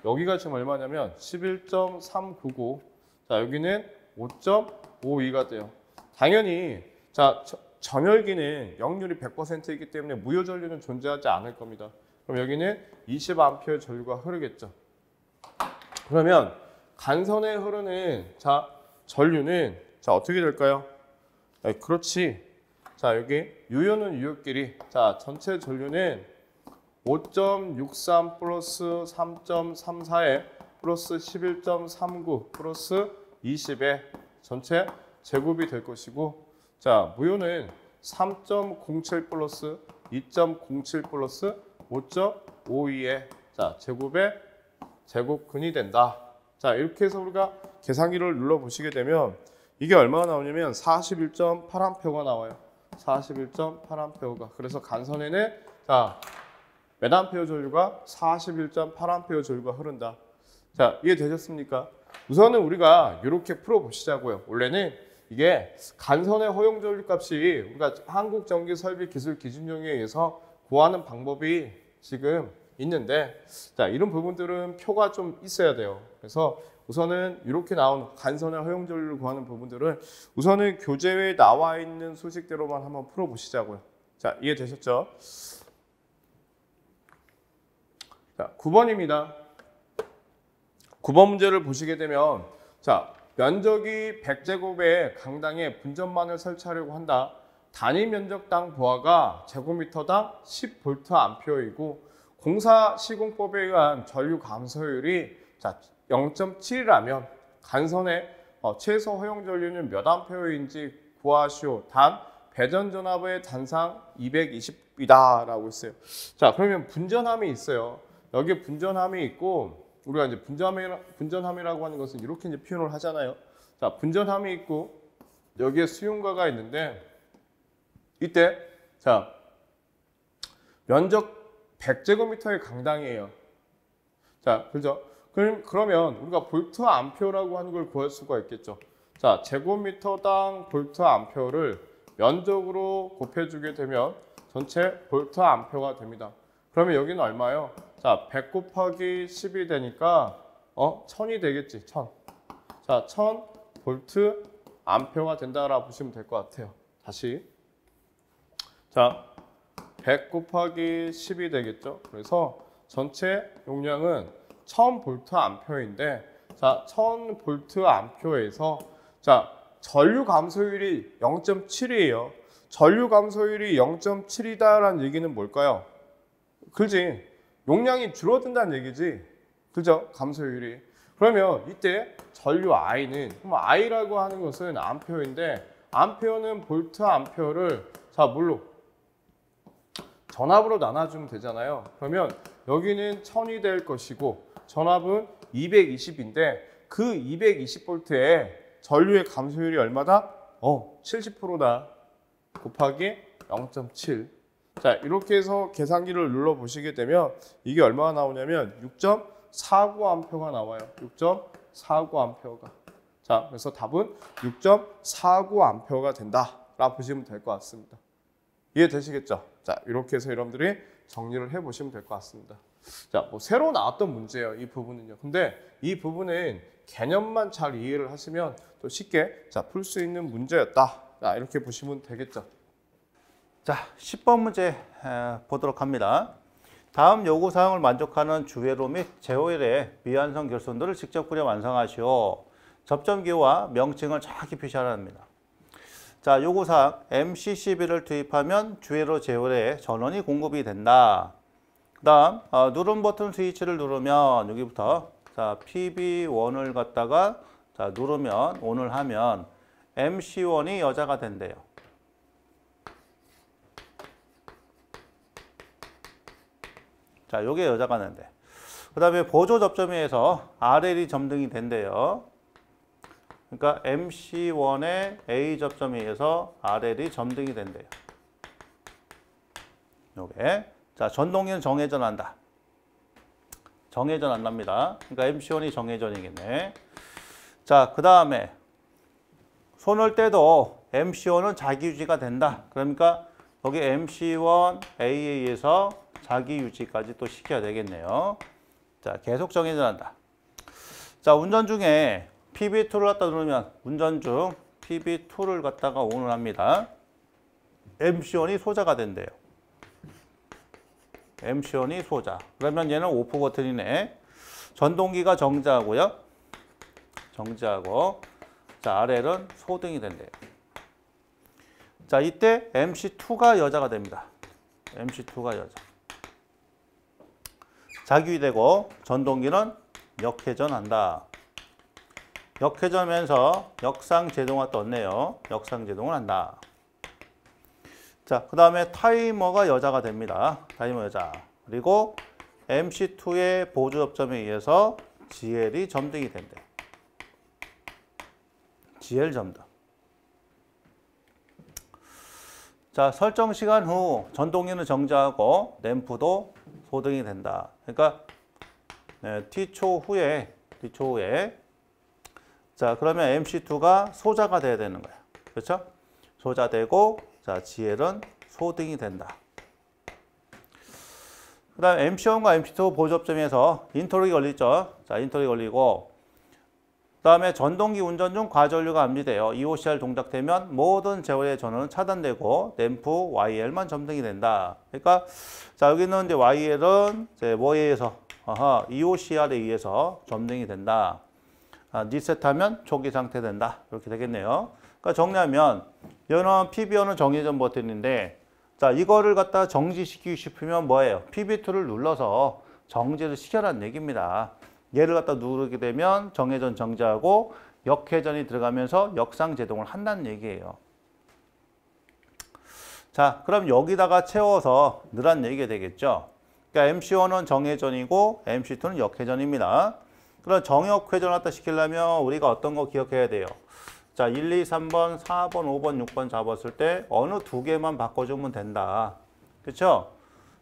여기가 지금 얼마냐면 11.399. 자, 여기는 5.52가 돼요. 당연히 자, 전열기는 역률이 100%이기 때문에 무효 전류는 존재하지 않을 겁니다. 그럼 여기는 20A 전류가 흐르겠죠. 그러면 간선에 흐르는 자, 전류는 자, 어떻게 될까요? 그렇지. 자, 여기 유효는 유효끼리 자, 전체 전류는 5.63 플러스 3.34에 플러스 11.39 플러스 20의 전체 제곱이 될 것이고, 자, 무효는 3.07 플러스 2.07 플러스 5.52의 자, 제곱의 제곱근이 된다. 자, 이렇게 해서 우리가 계산기를 눌러 보시게 되면 이게 얼마가 나오냐면 41.8A가 나와요. 41.8A가. 그래서 간선에는 자, 몇 암페어 전류가 41.8A 전류가 흐른다. 자, 이해되셨습니까? 우선은 우리가 이렇게 풀어보시자고요. 원래는 이게 간선의 허용 전류 값이 우리가 한국전기설비기술기준령에 의해서 구하는 방법이 지금 있는데, 자, 이런 부분들은 표가 좀 있어야 돼요. 그래서 우선은 이렇게 나온 간선의 허용 전류를 구하는 부분들은 우선은 교재에 나와 있는 소식대로만 한번 풀어보시자고요. 자, 이해되셨죠? 자, 9번입니다. 9번 문제를 보시게 되면, 자, 면적이 100제곱의 강당에 분전만을 설치하려고 한다. 단위 면적당 부하가 제곱미터당 10A이고 공사 시공법에 의한 전류 감소율이 자, 0.7이라면 간선의 최소 허용 전류는 몇 암페어인지 구하시오. 단 배전 전압의 단상 220이다 라고 했어요. 자, 그러면 분전함이 있어요. 여기에 분전함이 있고 우리가 이제 분전함이라고 하는 것은 이렇게 이제 표현을 하잖아요. 자, 분전함이 있고 여기에 수용가가 있는데 이때 자, 면적 100제곱미터의 강당이에요. 자, 그죠? 그러면 우리가 볼트 암페어라고 하는 걸 구할 수가 있겠죠. 자, 제곱미터당 볼트 암페어를 면적으로 곱해주게 되면 전체 볼트 암페어가 됩니다. 그러면 여기는 얼마요? 자, 100 곱하기 10이 되니까 1000이 되겠지. 1000. 자, 1000 볼트 암페어가 된다라고 보시면 될 것 같아요. 다시. 자, 100 곱하기 10이 되겠죠. 그래서 전체 용량은 1000 볼트 암페어인데, 자, 1000 볼트 암페어에서 자, 전류 감소율이 0.7이에요. 전류 감소율이 0.7이다라는 얘기는 뭘까요? 그지? 용량이 줄어든다는 얘기지. 그죠? 감소율이. 그러면 이때 전류 I는, 그럼 I라고 하는 것은 암페어인데, 암페어는 볼트 암페어를 자, 뭘로? 전압으로 나눠주면 되잖아요. 그러면 여기는 1000이 될 것이고 전압은 220인데 그 220V에 전류의 감소율이 얼마다? 70%다. 곱하기 0.7. 자, 이렇게 해서 계산기를 눌러보시게 되면 이게 얼마가 나오냐면 6.49A가 나와요. 6.49A가. 자, 그래서 답은 6.49A가 된다라고 보시면 될 것 같습니다. 이해되시겠죠? 자, 이렇게 해서 여러분들이 정리를 해보시면 될 것 같습니다. 자, 뭐 새로 나왔던 문제예요. 이 부분은요. 근데 이 부분은 개념만 잘 이해를 하시면 또 쉽게 풀 수 있는 문제였다. 자, 이렇게 보시면 되겠죠. 자, 10번 문제 보도록 합니다. 다음 요구사항을 만족하는 주회로 및 제호일의 미완성 결손들을 직접 그려 완성하시오. 접점기호와 명칭을 정확히 표시하라 합니다. 자, 요구사항 MCCB를 투입하면 주회로 제호일에 전원이 공급이 된다. 그 다음 누름 버튼 스위치를 누르면 여기부터 자, PB1을 갖다가 자, 누르면 ON을 하면 MC1이 여자가 된대요. 자, 요게 여자가 된대. 그 다음에 보조 접점에서 RL이 점등이 된대요. 그러니까 MC1의 A 접점에 의해서 RL이 점등이 된대요. 요게. 자, 전동기는 정회전한다. 정회전 안 납니다. 그러니까 MC1이 정회전이겠네. 자, 그 다음에 손을 떼도 MC1은 자기 유지가 된다. 그러니까 여기 MC1 A에 의해서 자기 유지까지 또 시켜야 되겠네요. 자, 계속 정회전한다. 자, 운전 중에 PB2를 갖다 누르면 운전 중 PB2를 갖다가 ON을 합니다. MC1이 소자가 된대요. MC1이 소자. 그러면 얘는 오프 버튼이네. 전동기가 정지하고요. 정지하고 자, RL은 소등이 된대요. 자, 이때 MC2가 여자가 됩니다. MC2가 여자. 자기유되고 전동기는 역회전한다. 역회전하면서 역상제동화 떴네요. 역상제동을 한다. 자, 그 다음에 타이머가 여자가 됩니다. 타이머 여자. 그리고 MC2의 보조 접점에 의해서 GL이 점등이 된대. GL 점등. 자, 설정 시간 후 전동기는 정지하고 램프도 소등이 된다. 그러니까 T초 후에 자, 그러면 MC2가 소자가 돼야 되는 거야. 그렇죠? 소자되고 자, GL은 소등이 된다. 그다음 MC1과 MC2 보조점에서 인터럭이 걸리죠. 자, 인터럭이 걸리고 그다음에 전동기 운전 중 과전류가 감지되어 EOCR 동작되면 모든 제어의 전원은 차단되고 램프 YL만 점등이 된다. 그러니까 자, 여기는 이제 YL은 이제 뭐에 의해서 EOCR에 의해서 점등이 된다. 리셋하면 초기 상태 된다. 이렇게 되겠네요. 그러니까 정리하면 얘는 PB1은 정의전 버튼인데 자, 이거를 갖다 정지시키고 싶으면 뭐예요? PB2를 눌러서 정지를 시켜라는 얘기입니다. 얘를 갖다 누르게 되면 정회전 정지하고 역회전이 들어가면서 역상 제동을 한다는 얘기예요. 자, 그럼 여기다가 채워서 넣으라는 얘기가 되겠죠. 그러니까 MC1은 정회전이고 MC2는 역회전입니다. 그럼 정역회전을 갖다 시키려면 우리가 어떤 거 기억해야 돼요? 자, 1, 2, 3번, 4번, 5번, 6번 잡았을 때 어느 두 개만 바꿔주면 된다. 그렇죠?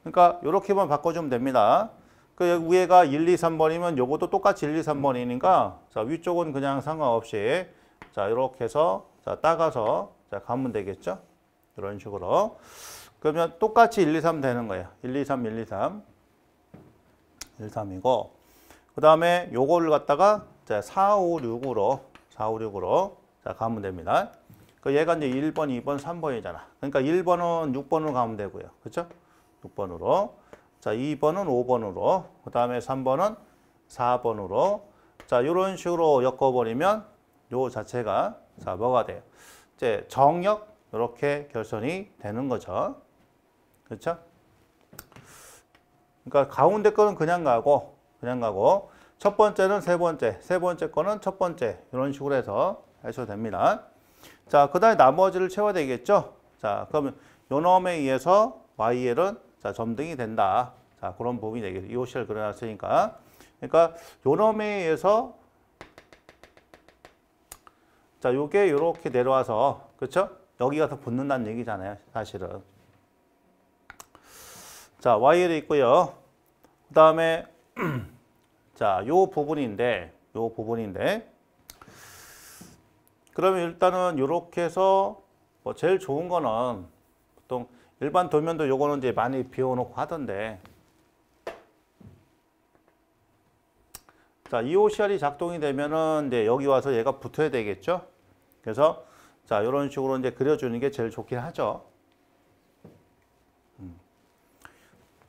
그러니까 이렇게만 바꿔주면 됩니다. 그 위에가 1, 2, 3번이면 요것도 똑같이 1, 2, 3번이니까 자, 위쪽은 그냥 상관없이 자, 이렇게 해서 자, 따가서 자, 가면 되겠죠? 이런 식으로. 그러면 똑같이 1, 2, 3 되는 거예요. 1, 2, 3, 1, 2, 3. 1, 3이고 그 다음에 요거를 갖다가 자, 4, 5, 6으로 자, 가면 됩니다. 그 얘가 이제 1번, 2번, 3번이잖아. 그러니까 1번은 6번으로 가면 되고요. 그렇죠? 6번으로. 자, 2번은 5번으로. 그다음에 3번은 4번으로. 자, 이런 식으로 엮어 버리면 요 자체가 자, 뭐가 돼요? 이제 정역 이렇게 결선이 되는 거죠. 그렇죠? 그러니까 가운데 거는 그냥 가고 첫 번째는 세 번째 거는 첫 번째 이런 식으로 해서 하셔도 됩니다. 자, 그다음에 나머지를 채워야 되겠죠. 자, 그러면 요 놈에 의해서 YL은 자, 점등이 된다. 자, 그런 부분이 되겠죠. EOC를 그려놨으니까. 그러니까 요 놈에 의해서 자, 요게 요렇게 내려와서 그렇죠? 여기 가서 붙는다는 얘기잖아요, 사실은. 자, YL이 있고요. 그다음에 자, 요 부분인데 그러면 일단은 요렇게 해서 뭐 제일 좋은 거는 보통 일반 도면도 요거는 이제 많이 비워놓고 하던데 자, EOCR이 작동이 되면은 이제 여기 와서 얘가 붙어야 되겠죠. 그래서 자, 이런 식으로 이제 그려주는 게 제일 좋긴 하죠.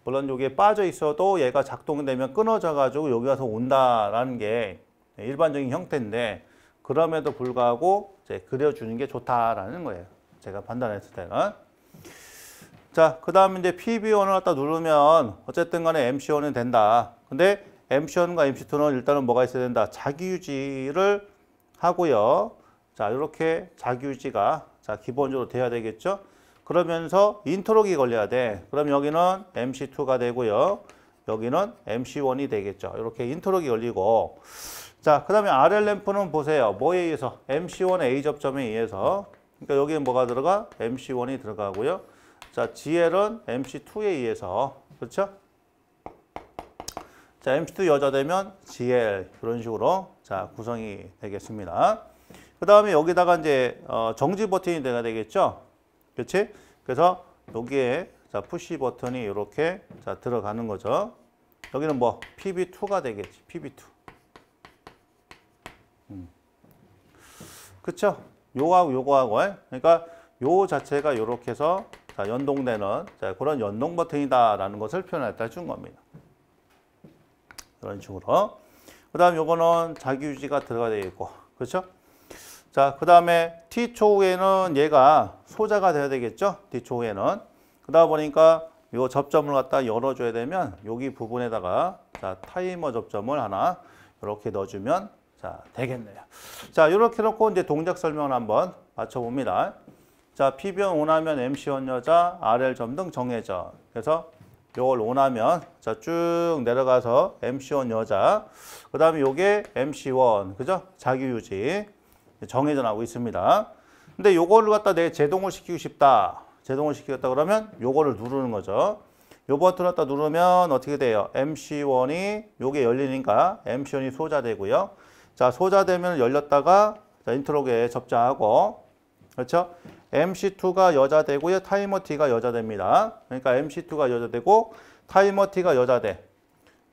물론 여기에 빠져 있어도 얘가 작동되면 끊어져 가지고 여기 와서 온다라는 게 일반적인 형태인데 그럼에도 불구하고 이제 그려주는 게 좋다라는 거예요. 제가 판단했을 때는. 자, 그 다음에 이제 PB1을 갖다 누르면 어쨌든 간에 MC1은 된다. 근데 MC1과 MC2는 일단은 뭐가 있어야 된다? 자기유지를 하고요. 자, 이렇게 자기유지가 자, 기본적으로 돼야 되겠죠? 그러면서 인터럭이 걸려야 돼. 그럼 여기는 MC2가 되고요. 여기는 MC1이 되겠죠. 이렇게 인터럭이 걸리고 자, 그 다음에 RL 램프는 보세요. 뭐에 의해서? MC1 A 접점에 의해서. 그러니까 여기에 뭐가 들어가? MC1이 들어가고요. 자, GL은 MC2에 의해서. 그렇죠? 자, MC2 여자되면 GL. 이런 식으로 자, 구성이 되겠습니다. 그 다음에 여기다가 이제 정지 버튼이 돼야 되겠죠? 그렇지? 그래서 여기에 자, 푸시 버튼이 이렇게 자, 들어가는 거죠. 여기는 뭐? PB2가 되겠지. PB2. 그쵸? 요거하고 요거하고. 그러니까 요 자체가 이렇게 해서 자, 연동되는 자, 그런 연동 버튼이다라는 것을 표현했다 준 겁니다. 이런 식으로. 그 다음 요거는 자기유지가 들어가 되어 있고. 그렇죠? 자, 그 다음에 T초 후에는 얘가 소자가 돼야 되겠죠? T초 후에는. 그러다 보니까 요 접점을 갖다 열어줘야 되면 여기 부분에다가 자, 타이머 접점을 하나 이렇게 넣어주면 자, 되겠네요. 자, 이렇게 놓고 이제 동작 설명을 한번 맞춰봅니다. 자, PB1 원하면 MC1 여자, RL 점등 정해져. 그래서 요걸 원하면 자, 쭉 내려가서 MC1 여자. 그 다음에 요게 MC1. 그죠? 자기유지. 정회전하고 있습니다. 근데 요거를 갖다 내 제동을 시키고 싶다. 제동을 시키겠다 그러면 요거를 누르는 거죠. 요 버튼을 갖다 누르면 어떻게 돼요? MC1이 요게 열리니까 MC1이 소자되고요. 자, 소자되면 열렸다가 자, 인트로게 접자하고 그렇죠? MC2가 여자되고요. 타이머 T가 여자됩니다. 그러니까 MC2가 여자되고 타이머 T가 여자돼.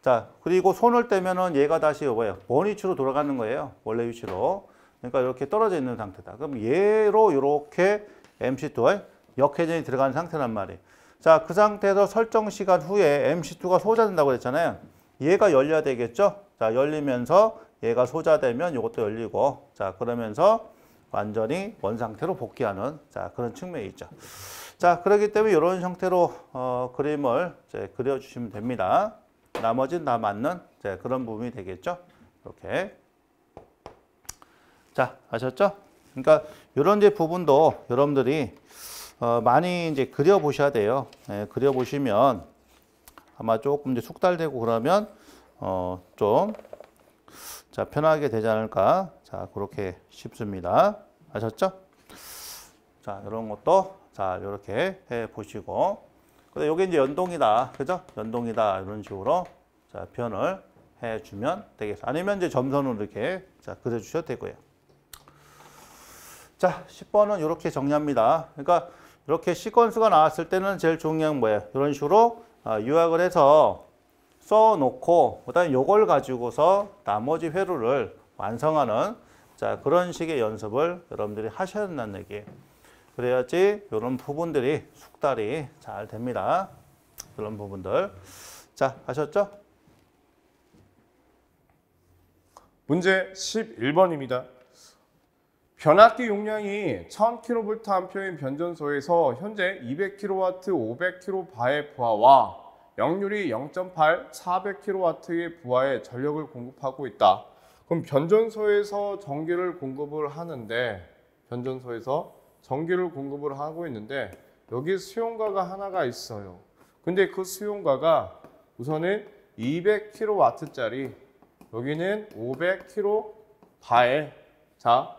자, 그리고 손을 떼면은 얘가 다시 뭐예요? 원 위치로 돌아가는 거예요. 원래 위치로. 그러니까 이렇게 떨어져 있는 상태다. 그럼 얘로 이렇게 MC2에 역회전이 들어가는 상태란 말이에요. 자, 그 상태에서 설정 시간 후에 MC2가 소자된다고 그랬잖아요. 얘가 열려야 되겠죠? 자, 열리면서 얘가 소자되면 이것도 열리고 자, 그러면서 완전히 원 상태로 복귀하는 자, 그런 측면이 있죠. 자, 그렇기 때문에 이런 형태로 그림을 이제 그려주시면 됩니다. 나머지는 다 맞는 이제 그런 부분이 되겠죠. 이렇게. 자, 아셨죠? 그러니까 이런 이제 부분도 여러분들이 많이 이제 그려 보셔야 돼요. 예, 그려 보시면 아마 조금 이제 숙달되고 그러면 좀 자, 편하게 되지 않을까? 자, 그렇게 싶습니다. 아셨죠? 자, 이런 것도 자, 이렇게 해 보시고. 근데 요게 이제 연동이다. 그죠? 연동이다. 이런 식으로 자, 표현을 해 주면 되겠어요. 아니면 이제 점선으로 이렇게 자, 그려 주셔도 되고요. 자, 10번은 이렇게 정리합니다. 그러니까 이렇게 시퀀스가 나왔을 때는 제일 중요한 뭐예요? 이런 식으로 요약을 해서 써놓고 그다음에 요걸 가지고서 나머지 회로를 완성하는 자, 그런 식의 연습을 여러분들이 하셔야 된다는 얘기예요. 그래야지 이런 부분들이 숙달이 잘 됩니다. 그런 부분들. 자, 아셨죠? 문제 11번입니다. 변압기 용량이 1000kV/A인 변전소에서 현재 200kW, 500kV의 부하와 역률이 0.8, 400kW의 부하의 전력을 공급하고 있다. 그럼 변전소에서 전기를 공급을 하는데 변전소에서 전기를 공급을 하고 있는데 여기 수용가가 하나가 있어요. 근데 그 수용가가 우선은 200kW짜리 여기는 500kV의 자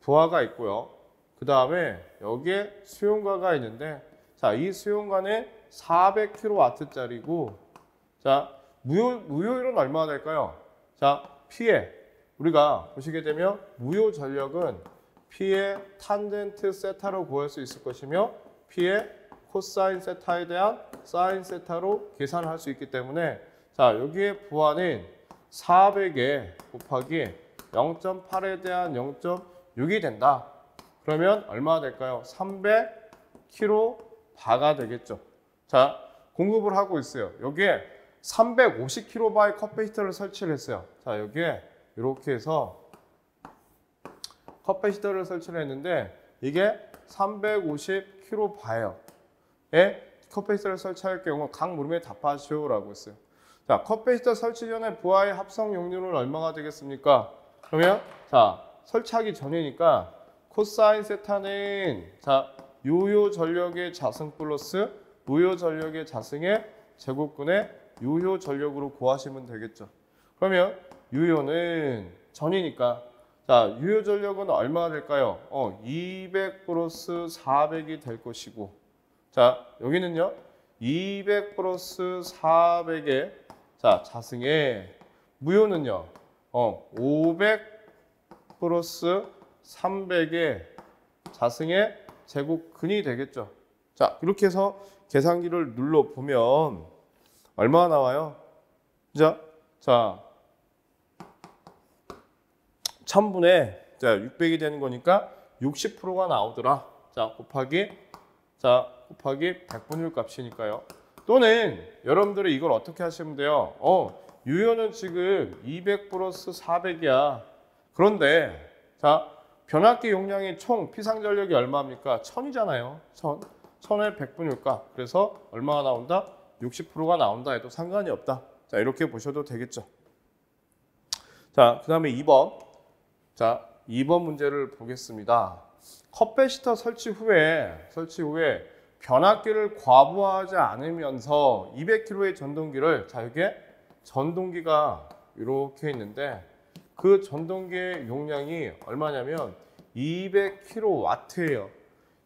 부하가 있고요. 그 다음에 여기에 수용가가 있는데 자, 이 수용가는 400kW짜리고 자, 무효율은 얼마나 될까요? 자, P에 우리가 보시게 되면 무효 전력은 P의 탄젠트 세타로 구할 수 있을 것이며 P의 코사인 세타에 대한 사인 세타로 계산할 수 있기 때문에 자, 여기에 부하는 400에 곱하기 0.8에 대한 0.6이 된다. 그러면 얼마나 될까요? 300kV가 되겠죠. 자, 공급을 하고 있어요. 여기에 350kV의 컵베이터를 설치를 했어요. 자, 여기에 이렇게 해서 컵베이터를 설치를 했는데 이게 350kV예요. 컵베이터를 설치할 경우 각 물음에 답하시오라고 했어요. 자, 컵베이터 설치 전에 부하의 합성 용률은 얼마가 되겠습니까? 그러면 자, 설치하기 전이니까 코사인 세타는 자, 유효 전력의 자승 플러스 무효 전력의 자승의 제곱근의 유효 전력으로 구하시면 되겠죠. 그러면 유효는 전이니까 자, 유효 전력은 얼마가 될까요? 200 플러스 400이 될 것이고 자, 여기는요. 200 플러스 400의 자, 자승의 무효는요. 500 플러스 300의 자승의 제곱근이 되겠죠. 자, 이렇게 해서 계산기를 눌러보면 얼마나 나와요? 자, 1000분의 자, 600이 되는 거니까 60%가 나오더라. 자, 곱하기 100분율 값이니까요. 또는 여러분들이 이걸 어떻게 하시면 돼요? 유효는 지금 200 플러스 400이야. 그런데 자, 변압기 용량이 총 피상전력이 얼마입니까? 1000이잖아요. 1000의 100분율 값. 그래서 얼마가 나온다? 60%가 나온다 해도 상관이 없다. 자, 이렇게 보셔도 되겠죠. 자, 그 다음에 2번. 자, 2번 문제를 보겠습니다. 컵베이터 설치 후에 변압기를 과부하하지 않으면서 200kg의 전동기를 자, 여기에 전동기가 이렇게 있는데 그 전동기의 용량이 얼마냐면 200kW예요.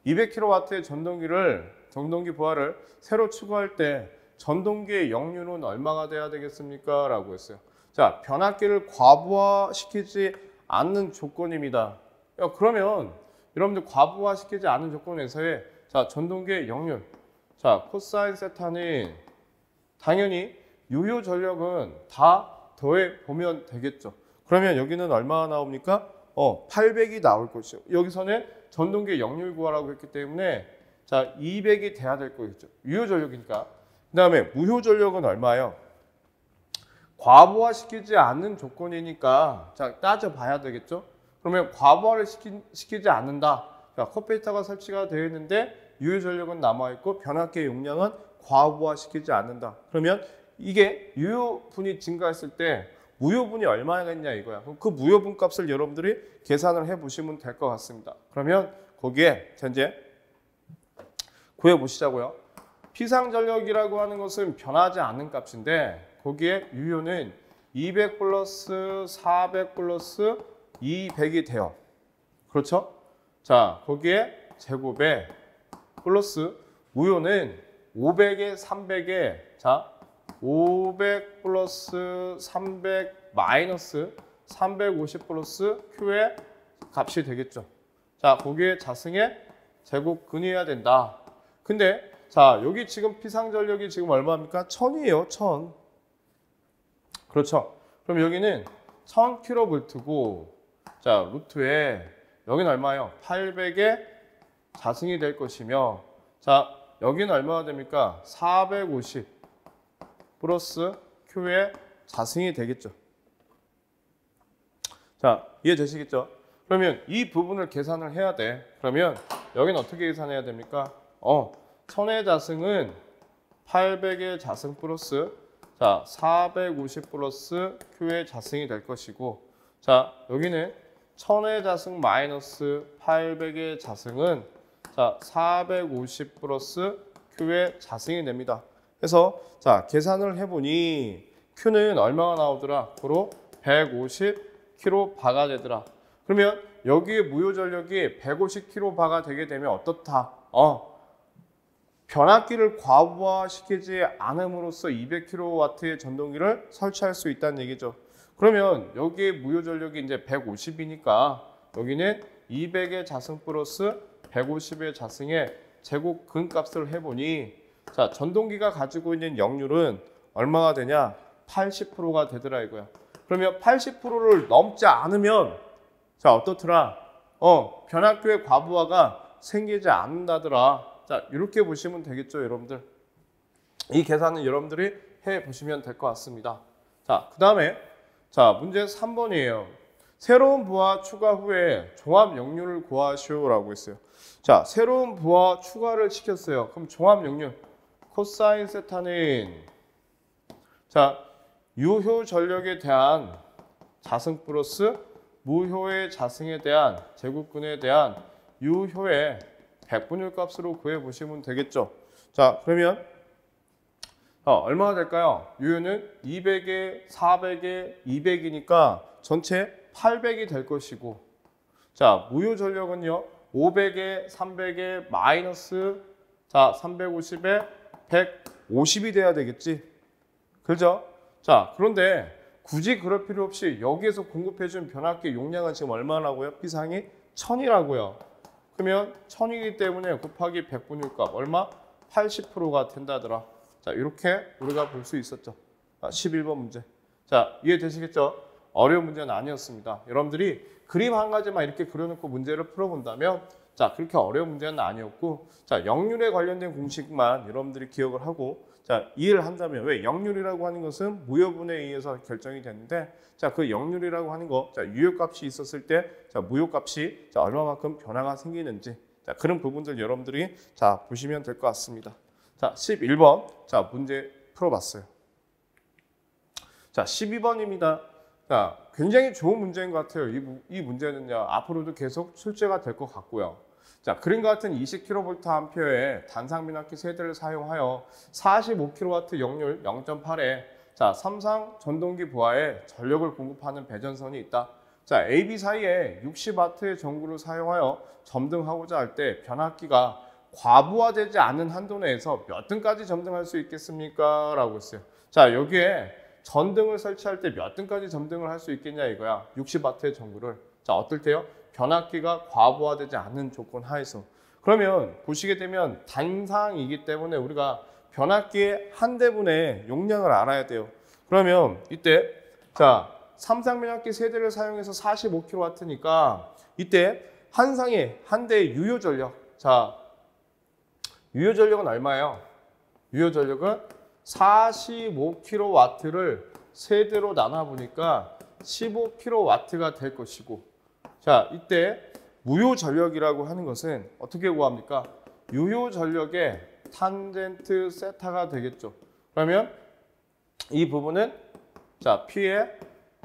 200kW의 전동기 부하를 새로 추가할 때 전동기의 역류는 얼마가 돼야 되겠습니까? 라고 했어요. 자, 변압기를 과부하시키지 않는 조건입니다. 야, 그러면 여러분들 과부하시키지 않은 조건에서의 자, 전동기의 역률. 자, 코사인 세타는 당연히 유효 전력은 다 더해 보면 되겠죠. 그러면 여기는 얼마가 나옵니까? 800이 나올 것이요. 여기서는 전동기의 역률 구하라고 했기 때문에 자, 200이 돼야 될 거겠죠. 유효 전력이니까. 그 다음에 무효 전력은 얼마예요? 과부하시키지 않는 조건이니까 자, 따져봐야 되겠죠. 그러면 과부하를 시키지 않는다. 자, 컴퓨터가 설치가 되어 있는데 유효 전력은 남아있고 변압기의 용량은 과부하시키지 않는다. 그러면 이게 유효분이 증가했을 때 무효분이 얼마겠냐 이거야. 그럼 그 무효분 값을 여러분들이 계산을 해보시면 될 것 같습니다. 그러면 거기에 현재 구해보시자고요. 피상전력이라고 하는 것은 변하지 않는 값인데 거기에 유효는 200 플러스 400 플러스 200이 돼요. 그렇죠? 자, 거기에 제곱에 플러스 무효는 500에 300에 자 500 플러스 300 마이너스 350 플러스 Q의 값이 되겠죠. 자, 거기에 자승의 제곱근이어야 된다. 근데 자, 여기 지금 피상전력이 지금 얼마입니까? 1000이에요. 1000. 그렇죠. 그럼 여기는 1000kV고 자, 루트에 여기는 얼마예요? 800의 자승이 될 것이며 자, 여기는 얼마가 됩니까? 450 플러스 Q의 자승이 되겠죠. 자, 이해되시겠죠? 그러면 이 부분을 계산을 해야 돼. 그러면 여기는 어떻게 계산해야 됩니까? 1000의 자승은 800의 자승 플러스 자 450 플러스 Q의 자승이 될 것이고 자 여기는 1000의 자승 마이너스 800의 자승은 자 450 플러스 Q의 자승이 됩니다. 그래서 자 계산을 해보니 Q는 얼마가 나오더라? 고로 150kV가 되더라. 그러면 여기에 무효 전력이 150kV가 되게 되면 어떻다? 변압기를 과부하시키지 않음으로써 200kW의 전동기를 설치할 수 있다는 얘기죠. 그러면 여기에 무효 전력이 이제 150이니까 여기는 200의 자승 플러스 150의 자승의 제곱 근값을 해보니 자 전동기가 가지고 있는 역률은 얼마가 되냐? 80%가 되더라 이거야. 그러면 80%를 넘지 않으면 자 어떻더라? 변압기의 과부하가 생기지 않는다더라. 자, 이렇게 보시면 되겠죠, 여러분들. 이 계산은 여러분들이 해 보시면 될 것 같습니다. 자, 그 다음에 자 문제 3번이에요. 새로운 부하 추가 후에 종합 역률을 구하시오라고 했어요. 자, 새로운 부하 추가를 시켰어요. 그럼 종합 역률 코사인 세타는 자 유효 전력에 대한 자승 플러스 무효의 자승에 대한 제곱근에 대한 유효의 백분율 값으로 구해보시면 되겠죠. 자, 그러면 얼마가 될까요? 유효는 200에 400에 200이니까 전체 800이 될 것이고 자, 무효 전력은요. 500에 300에 마이너스 자, 350에 150이 돼야 되겠지. 그죠? 자, 그런데 굳이 그럴 필요 없이 여기에서 공급해준 변압기 용량은 지금 얼마라고요? 피상이 1000이라고요. 그러면 1000이기 때문에 곱하기 백분율값 얼마? 80%가 된다더라. 자, 이렇게 우리가 볼 수 있었죠. 11번 문제. 자, 이해되시겠죠? 어려운 문제는 아니었습니다. 여러분들이 그림 한 가지만 이렇게 그려놓고 문제를 풀어본다면 자, 그렇게 어려운 문제는 아니었고 자, 역률에 관련된 공식만 여러분들이 기억을 하고 자, 이해를 한다면 왜 역률이라고 하는 것은 무효분에 의해서 결정이 되는데 자, 그 역률이라고 하는 거 자, 유효값이 있었을 때 자, 무효값이 자, 얼마만큼 변화가 생기는지 자, 그런 부분들 여러분들이 자, 보시면 될 것 같습니다. 자, 11번. 자, 문제 풀어봤어요. 자, 12번입니다. 자, 굉장히 좋은 문제인 것 같아요. 이 문제는요, 앞으로도 계속 출제가 될 것 같고요. 자, 그림과 같은 20kVA의 단상변압기 세대를 사용하여 45kW 역률 0.8에 자, 삼상 전동기 부하에 전력을 공급하는 배전선이 있다. 자, AB 사이에 60W의 전구를 사용하여 점등하고자 할 때 변압기가 과부하되지 않은 한도 내에서 몇 등까지 점등할 수 있겠습니까? 라고 했어요. 자, 여기에 전등을 설치할 때 몇 등까지 점등을 할 수 있겠냐 이거야. 60W의 전구를. 자, 어떨 때요? 변압기가 과부하되지 않은 조건 하에서. 그러면 보시게 되면 단상이기 때문에 우리가 변압기의 한 대분의 용량을 알아야 돼요. 그러면 이때 자, 삼상 변압기 세대를 사용해서 45kW니까 이때 한 상에 한 대의 유효 전력. 자, 유효 전력은 얼마예요? 유효 전력은 45kW를 세대로 나눠 보니까 15kW가 될 것이고, 자, 이때 무효 전력이라고 하는 것은 어떻게 구합니까? 유효 전력의 탄젠트 세타가 되겠죠. 그러면 이 부분은 자, P의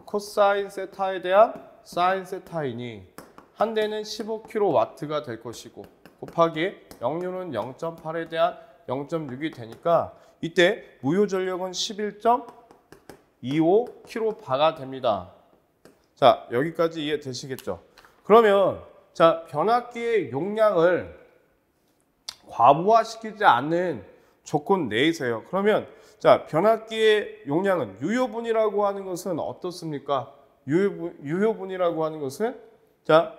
코사인 세타에 대한 사인 세타이니 한 대는 15kW가 될 것이고 곱하기 역류는 0.8에 대한 0.6이 되니까 이때 무효 전력은 11.25kV가 됩니다. 자, 여기까지 이해되시겠죠? 그러면 자, 변압기의 용량을 과부하시키지 않는 조건 내에서요. 그러면 자, 변압기의 용량은 유효분이라고 하는 것은 어떻습니까? 유효분이라고 하는 것은 자,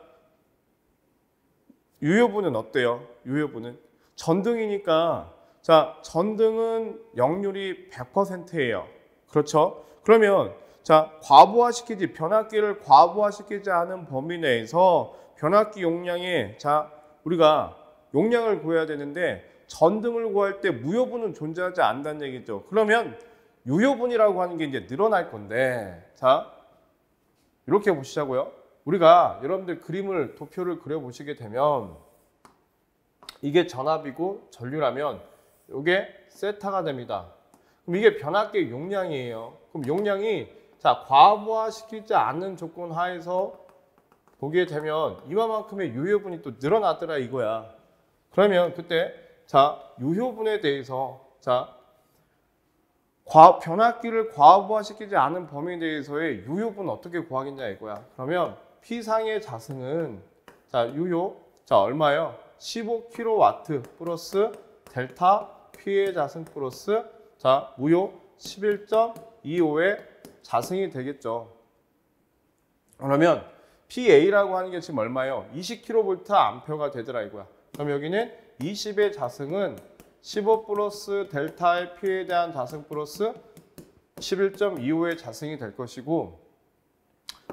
유효분은 어때요? 유효분은 전등이니까 자, 전등은 역률이 100%예요. 그렇죠? 그러면 자, 과부하시키지 변압기를 과부하시키지 않은 범위 내에서 변압기 용량에 자, 우리가 용량을 구해야 되는데 전등을 구할 때 무효분은 존재하지 않는다는 얘기죠. 그러면 유효분이라고 하는 게 이제 늘어날 건데 자, 이렇게 보시자고요. 우리가 여러분들 그림을 도표를 그려 보시게 되면 이게 전압이고 전류라면 이게 세타가 됩니다. 그럼 이게 변압기의 용량이에요. 그럼 용량이 자, 과부하시키지 않는 조건 하에서 보게 되면 이만큼의 유효분이 또 늘어나더라 이거야. 그러면 그때 자, 유효분에 대해서 자, 변압기를 과부하시키지 않은 범위에 대해서의 유효분 어떻게 구하겠냐 이거야. 그러면 P상의 자승은 자, 유효 자, 얼마예요? 15kW 플러스 델타 P의 자승 플러스 자, 무효 11.25의 자승이 되겠죠. 그러면 PA라고 하는 게 지금 얼마예요? 20kVA 되더라 이거야. 그럼 여기는 20의 자승은 15 플러스 델타의 P에 대한 자승 플러스 11.25의 자승이 될 것이고,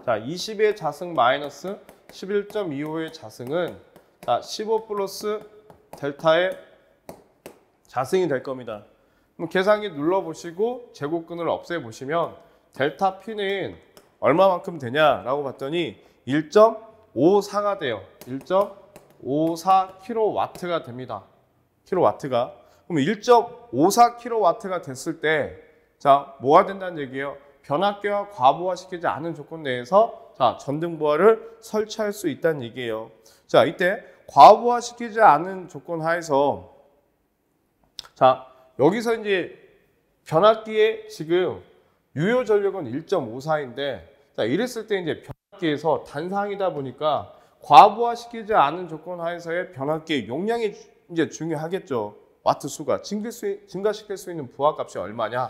자, 20의 자승 마이너스 11.25의 자승은 자, 15 플러스 델타의 자승이 될 겁니다. 그럼 계산기 눌러보시고 제곱근을 없애보시면 델타 P는 얼마만큼 되냐라고 봤더니 1.54가 돼요. 1.54kW가 됩니다. 킬로와트가. 그럼 1.54kW가 됐을 때 자, 뭐가 된다는 얘기예요? 변압기와 과부하시키지 않은 조건 내에서 자, 전등부하를 설치할 수 있다는 얘기예요. 자, 이때 과부하시키지 않은 조건 하에서 자, 여기서 이제 변압기의 지금 유효 전력은 1.54인데 자, 이랬을 때 이제 변압기에서 단상이다 보니까 과부하시키지 않은 조건 하에서의 변압기의 용량이 이제 중요하겠죠. 와트 수가 증가시킬 수 있는 부하값이 얼마냐.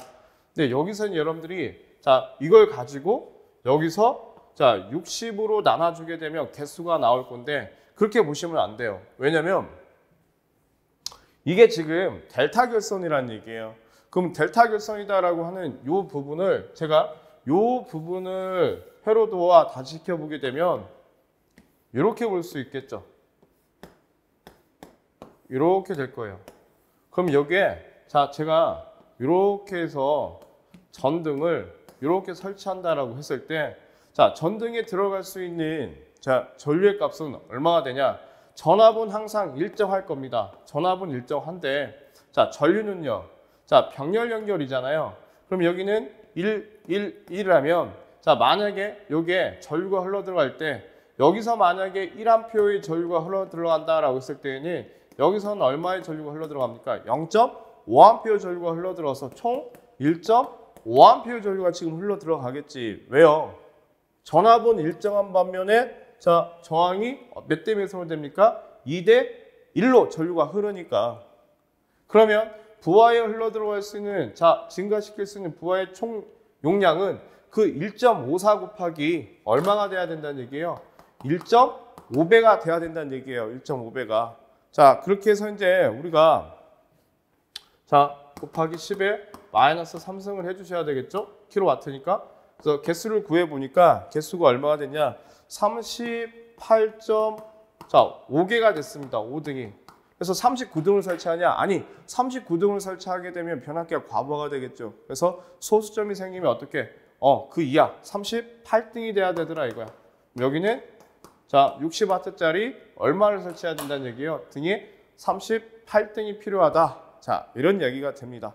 근데 여기서는 여러분들이 자, 이걸 가지고 여기서 자, 60으로 나눠주게 되면 개수가 나올 건데 그렇게 보시면 안 돼요. 왜냐면 이게 지금 델타 결선이라는 얘기예요. 그럼 델타 결선이다라고 하는 이 부분을 제가 이 부분을 회로도와 다시 시켜보게 되면 이렇게 볼 수 있겠죠. 이렇게 될 거예요. 그럼 여기에 자, 제가 이렇게 해서 전등을 이렇게 설치한다라고 했을 때 자, 전등에 들어갈 수 있는 자, 전류의 값은 얼마가 되냐? 전압은 항상 일정할 겁니다. 전압은 일정한데 자, 전류는요. 자, 병렬 연결이잖아요. 그럼 여기는 1이라면 자, 만약에 여기에 전류가 흘러 들어갈 때 여기서 만약에 1A의 전류가 흘러 들어간다라고 했을 때는 여기서는 얼마의 전류가 흘러 들어갑니까? 0.5A 전류가 흘러 들어서 총 1.5A 전류가 지금 흘러 들어가겠지. 왜요? 전압은 일정한 반면에 자, 저항이 몇 대 몇으로 됩니까? 2대 1로 전류가 흐르니까. 그러면 부하에 흘러 들어갈 수 있는, 자, 증가시킬 수 있는 부하의 총 용량은 그 1.54 곱하기 얼마가 돼야 된다는 얘기예요? 1.5배가 돼야 된다는 얘기예요. 1.5배가. 자, 그렇게 해서 이제 우리가 자, 곱하기 10에 마이너스 3승을 해주셔야 되겠죠? 킬로와트니까. 그래서 개수를 구해보니까 개수가 얼마가 됐냐? 38.5개가 됐습니다. 5등이. 그래서 39등을 설치하냐? 아니, 39등을 설치하게 되면 변압기가 과부하가 되겠죠. 그래서 소수점이 생기면 어떻게? 그 이하 38등이 돼야 되더라 이거야. 여기는 자 60W짜리 얼마를 설치해야 된다는 얘기예요. 등에 38등이 필요하다. 자, 이런 얘기가 됩니다.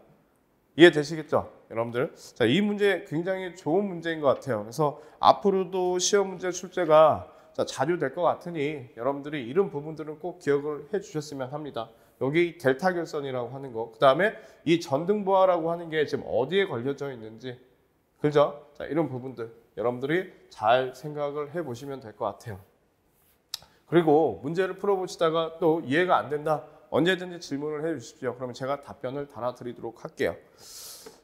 이해되시겠죠? 여러분들. 자, 이 문제 굉장히 좋은 문제인 것 같아요. 그래서 앞으로도 시험 문제 출제가 자주 될 것 같으니 여러분들이 이런 부분들은 꼭 기억을 해 주셨으면 합니다. 여기 델타 결선이라고 하는 거, 그 다음에 이 전등부하라고 하는 게 지금 어디에 걸려져 있는지, 그죠? 자, 이런 부분들 여러분들이 잘 생각을 해 보시면 될 것 같아요. 그리고 문제를 풀어보시다가 또 이해가 안 된다, 언제든지 질문을 해 주십시오. 그러면 제가 답변을 달아드리도록 할게요.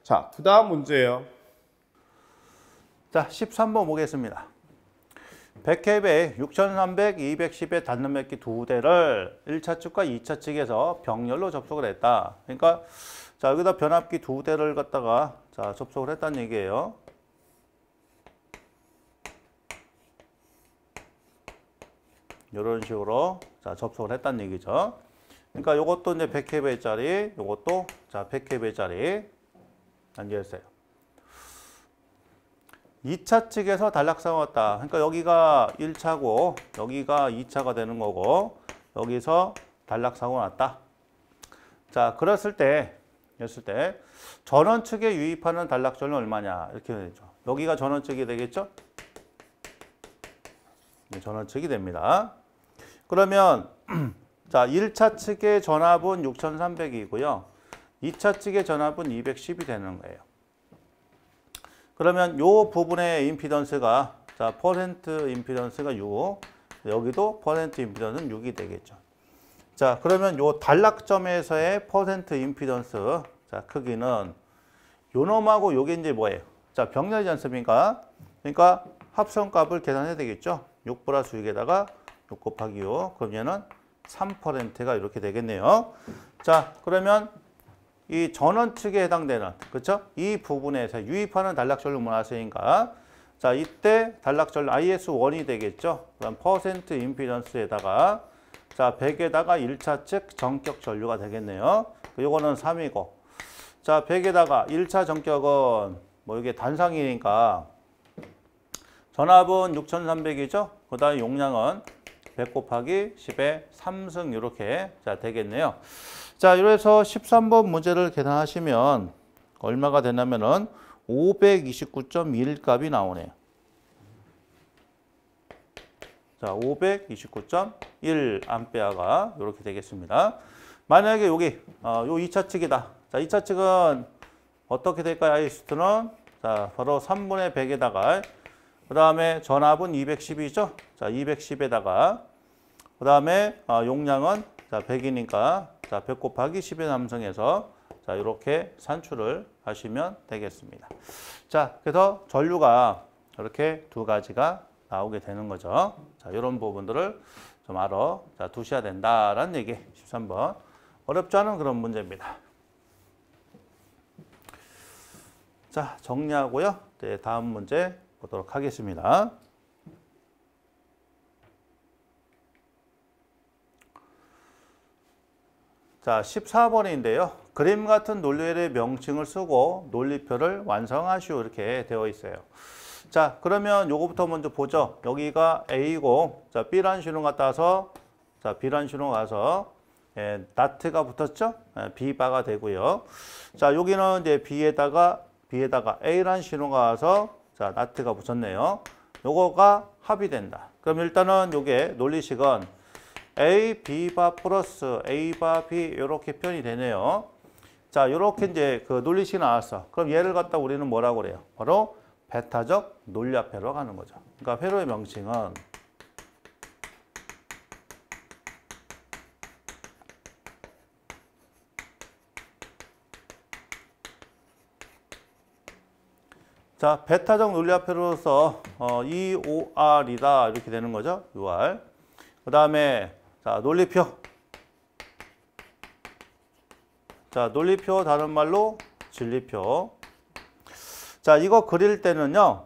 자, 그 다음 문제예요. 자, 13번 보겠습니다. 100캡에 6300, 210에 닿는 맥기 두 대를 1차 측과 2차 측에서 병렬로 접속을 했다. 그러니까 자, 여기다 변압기 두 대를 갖다가 자, 접속을 했다는 얘기예요. 이런 식으로 자, 접속을 했다는 얘기죠. 그러니까 요것도 이제 100kV짜리, 요것도 자, 100kV짜리 연결했어요. 2차 측에서 단락상을 왔다. 그러니까 여기가 1차고 여기가 2차가 되는 거고 여기서 단락상을 왔다. 자, 그랬을 때 전원 측에 유입하는 단락전은 얼마냐 이렇게 되죠. 여기가 전원 측이 되겠죠? 네, 전원 측이 됩니다. 그러면 자, 1차 측의 전압은 6300이고요. 2차 측의 전압은 210이 되는 거예요. 그러면 요 부분의 임피던스가 자, 퍼센트 임피던스가 6, 여기도 퍼센트 임피던스는 6이 되겠죠. 자, 그러면 요 단락점에서의 퍼센트 임피던스 자, 크기는 요 놈하고 요게 이제 뭐예요? 자, 병렬이지 않습니까? 그러니까 합성값을 계산해야 되겠죠. 6 플러스 6에다가 6 곱하기 6, 그럼 얘는 3%가 이렇게 되겠네요. 자, 그러면 이 전원 측에 해당되는, 그렇죠? 이 부분에서 유입하는 단락전류 문화세니까 자, 이때 단락전류 IS1이 되겠죠? 그럼 퍼센트 임피던스에다가 자, 100에다가 1차 측 전격 전류가 되겠네요. 요거는 3이고 자, 100에다가 1차 전격은 뭐 이게 단상이니까 전압은 6300이죠? 그 다음에 용량은 100 곱하기 10의 3승 이렇게 자, 되겠네요. 자, 이래서 13번 문제를 계산하시면 얼마가 되냐면은 529.1 값이 나오네요. 자, 529.1 암페어가 이렇게 되겠습니다. 만약에 여기 요 2차 측이다. 자, 2차 측은 어떻게 될까요? IS2는 자, 바로 3분의 100에다가 그 다음에 전압은 210이죠. 자, 210에다가 그 다음에 용량은 자, 100이니까 자, 100 곱하기 10의 3승에서 자, 이렇게 산출을 하시면 되겠습니다. 자, 그래서 전류가 이렇게 두 가지가 나오게 되는 거죠. 자, 이런 부분들을 좀 알아 자, 두셔야 된다라는 얘기. 13번. 어렵지 않은 그런 문제입니다. 자, 정리하고요. 네, 다음 문제 보도록 하겠습니다. 자, 14번인데요. 그림 같은 논리의 명칭을 쓰고 논리표를 완성하시오 이렇게 되어 있어요. 자, 그러면 요거부터 먼저 보죠. 여기가 A고 자, B라는 신호 갔다 와서 자, B라는 신호 가서 나트가 붙었죠? B바가 되고요. 자, 여기는 이제 B에다가 A라는 신호가 와서 자, 나트가 붙었네요. 요거가 합이 된다. 그럼 일단은 요게 논리식은 A, B바 플러스 A바 B 이렇게 표현이 되네요. 자, 요렇게 이제 그 논리식이 나왔어. 그럼 얘를 갖다 우리는 뭐라고 그래요? 바로 배타적 논리화폐로 가는 거죠. 그러니까 회로의 명칭은 자, 배타적 논리화폐로서 EOR이다 이렇게 되는 거죠. UR. 그 다음에 자 논리표. 자 논리표 다른 말로 진리표. 자 이거 그릴 때는요.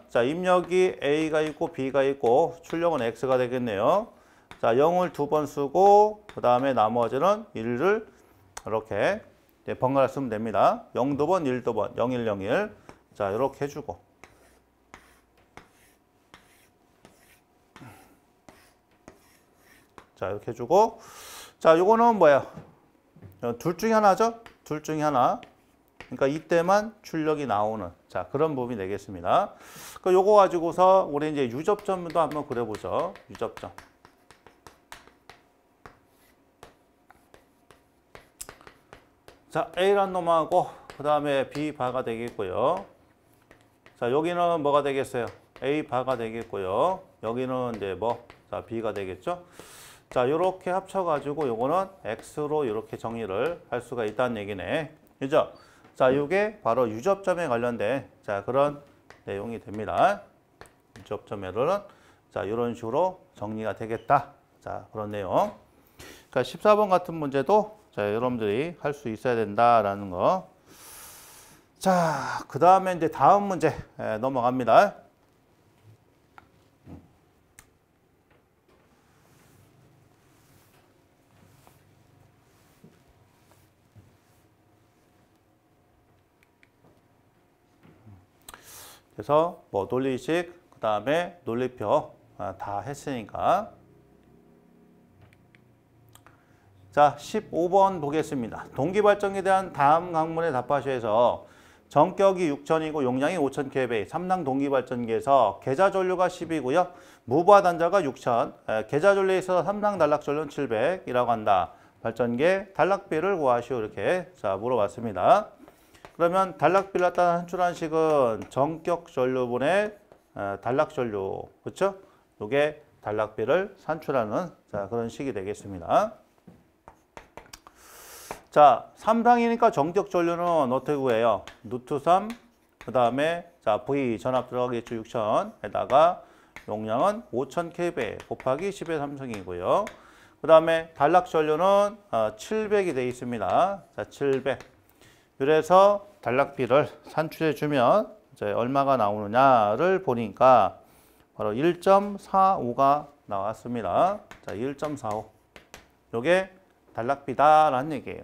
자 입력이 A가 있고 B가 있고 출력은 X가 되겠네요. 자 0을 2번 쓰고 그 다음에 나머지는 1을 이렇게 번갈아 쓰면 됩니다. 0도 번, 1도 번, 01, 01. 자 이렇게 해주고 자 이렇게 해주고 자 요거는 뭐야? 둘 중에 하나죠? 둘 중에 하나. 그러니까 이때만 출력이 나오는 자 그런 부분이 되겠습니다. 그 요거 가지고서 우리 이제 유접점도 한번 그려보죠. 유접점. 자 A란 놈하고 그 다음에 B 바가 되겠고요. 자 여기는 뭐가 되겠어요? A 바가 되겠고요. 여기는 이제 뭐? 자 B가 되겠죠? 자 요렇게 합쳐가지고 요거는 X로 이렇게 정리를 할 수가 있다는 얘기네. 그죠? 자, 요게 바로 유접점에 관련된 자 그런 내용이 됩니다. 유접점에는 자 이런 식으로 정리가 되겠다. 자 그런 내용. 그러니까 14번 같은 문제도 자 여러분들이 할 수 있어야 된다라는 거. 자, 그 다음에 이제 다음 문제 넘어갑니다. 그래서 뭐 논리식, 그 다음에 논리표 다 했으니까. 자, 15번 보겠습니다. 동기발전기에 대한 다음 강문에 답하시에서 전격이 6,000이고 용량이 5,000kVA, 3당 동기발전기에서 계좌전류가 10이고요. 무부하 단자가 6,000, 계좌전류에 있어서 3당 단락전류는 700이라고 한다. 발전기의 단락비를 구하시오. 이렇게 자 물어봤습니다. 그러면 단락비를 갖다 산출한 식은 전격 전류분의 단락 전류, 그렇죠? 이게 단락비를 산출하는 자 그런 식이 되겠습니다. 자, 3당이니까 전격 전류는 어떻게 구해요? 루트 3, 그 다음에 자 V 전압 들어가겠죠. 6,000에다가 용량은 5,000kVA 곱하기 10의 3승이고요. 그 다음에 단락 전류는 700이 되어 있습니다. 자, 700. 그래서 단락비를 산출해 주면 이제 얼마가 나오느냐를 보니까 바로 1.45가 나왔습니다. 자, 1.45. 요게 단락비다라는 얘기예요.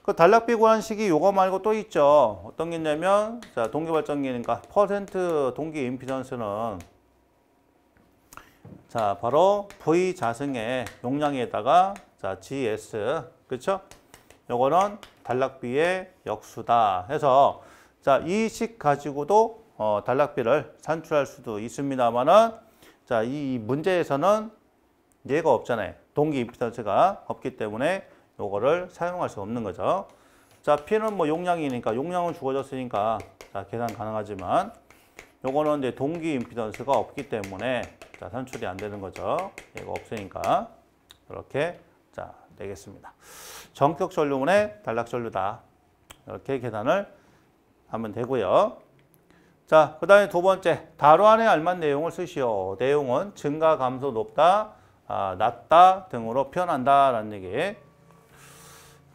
그 단락비 구하식이 요거 말고 또 있죠. 어떤 게 있냐면 자, 동기발전기니까 퍼센트 동기 임피던스는 자, 바로 V 자승의 용량에다가 자, GS. 그렇죠? 요거는 단락비의 역수다 해서 자, 이 식 가지고도 단락비를 산출할 수도 있습니다만은 자, 이 문제에서는 얘가 없잖아요. 동기 임피던스가 없기 때문에 요거를 사용할 수 없는 거죠. 자, P는 뭐 용량이니까 용량은 주어졌으니까 자, 계산 가능하지만 요거는 이제 동기 임피던스가 없기 때문에 자, 산출이 안 되는 거죠. 얘가 없으니까 이렇게 자, 되겠습니다. 전격 전류분의 단락 전류다. 이렇게 계산을 하면 되고요. 자, 그 다음에 두 번째, 달화안에 알맞은 내용을 쓰시오. 내용은 증가, 감소, 높다, 낮다 등으로 표현한다라는 얘기.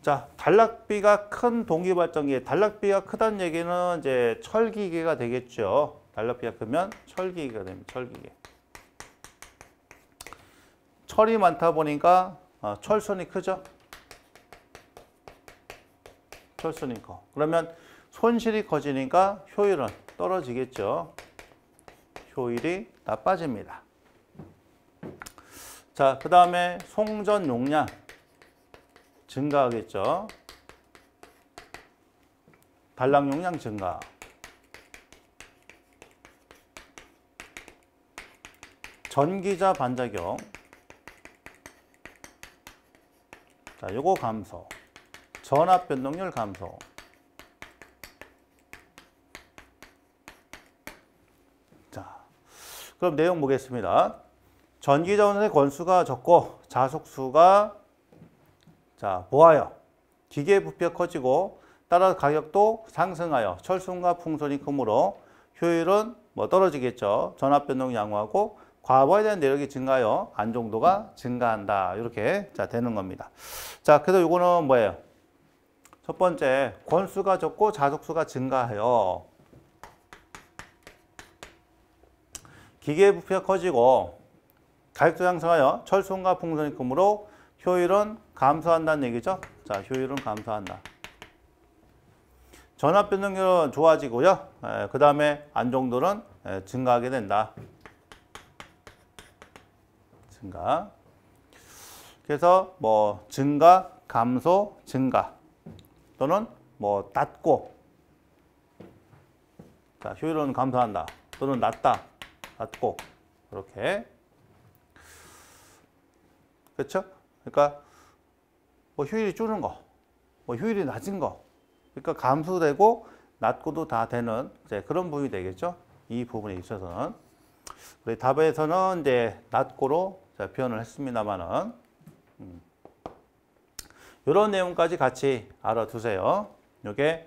자, 단락비가 큰 동기발전기에 단락비가 크다는 얘기는 이제 철기계가 되겠죠. 단락비가 크면 철기계가 됩니다. 철기계. 철이 많다 보니까 철선이 크죠. 철선이 커. 그러면 손실이 커지니까 효율은 떨어지겠죠. 효율이 나빠집니다. 자, 그 다음에 송전 용량 증가하겠죠. 단락 용량 증가. 전기자 반작용. 자, 요거 감소. 전압 변동률 감소. 그럼 내용 보겠습니다. 전기전원의 권수가 적고 자속수가 자 뭐하여 기계 부피가 커지고 따라 가격도 상승하여 철순과 풍선이 크므로 효율은 뭐 떨어지겠죠. 전압 변동 양호하고 과거에 대한 내력이 증가하여 안정도가 증가한다. 이렇게 자 되는 겁니다. 자, 그래서 이거는 뭐예요? 첫 번째, 권수가 적고 자속수가 증가하여 기계 부피가 커지고 가격도 상승하여 철순과 풍선이 크므로 효율은 감소한다는 얘기죠. 자, 효율은 감소한다. 전압 변동률은 좋아지고요. 그 다음에 안정도는 증가하게 된다. 증가. 그래서 뭐 증가, 감소, 증가 또는 뭐 낮고 자, 효율은 감소한다 또는 낮다, 낮고 이렇게 그렇죠? 그러니까 뭐 효율이 줄는 거, 뭐 효율이 낮은 거, 그러니까 감소되고 낮고도 다 되는 이제 그런 부분이 되겠죠. 이 부분에 있어서는 우리 답에서는 이제 낮고로 표현을 했습니다만은 이런 내용까지 같이 알아두세요. 이게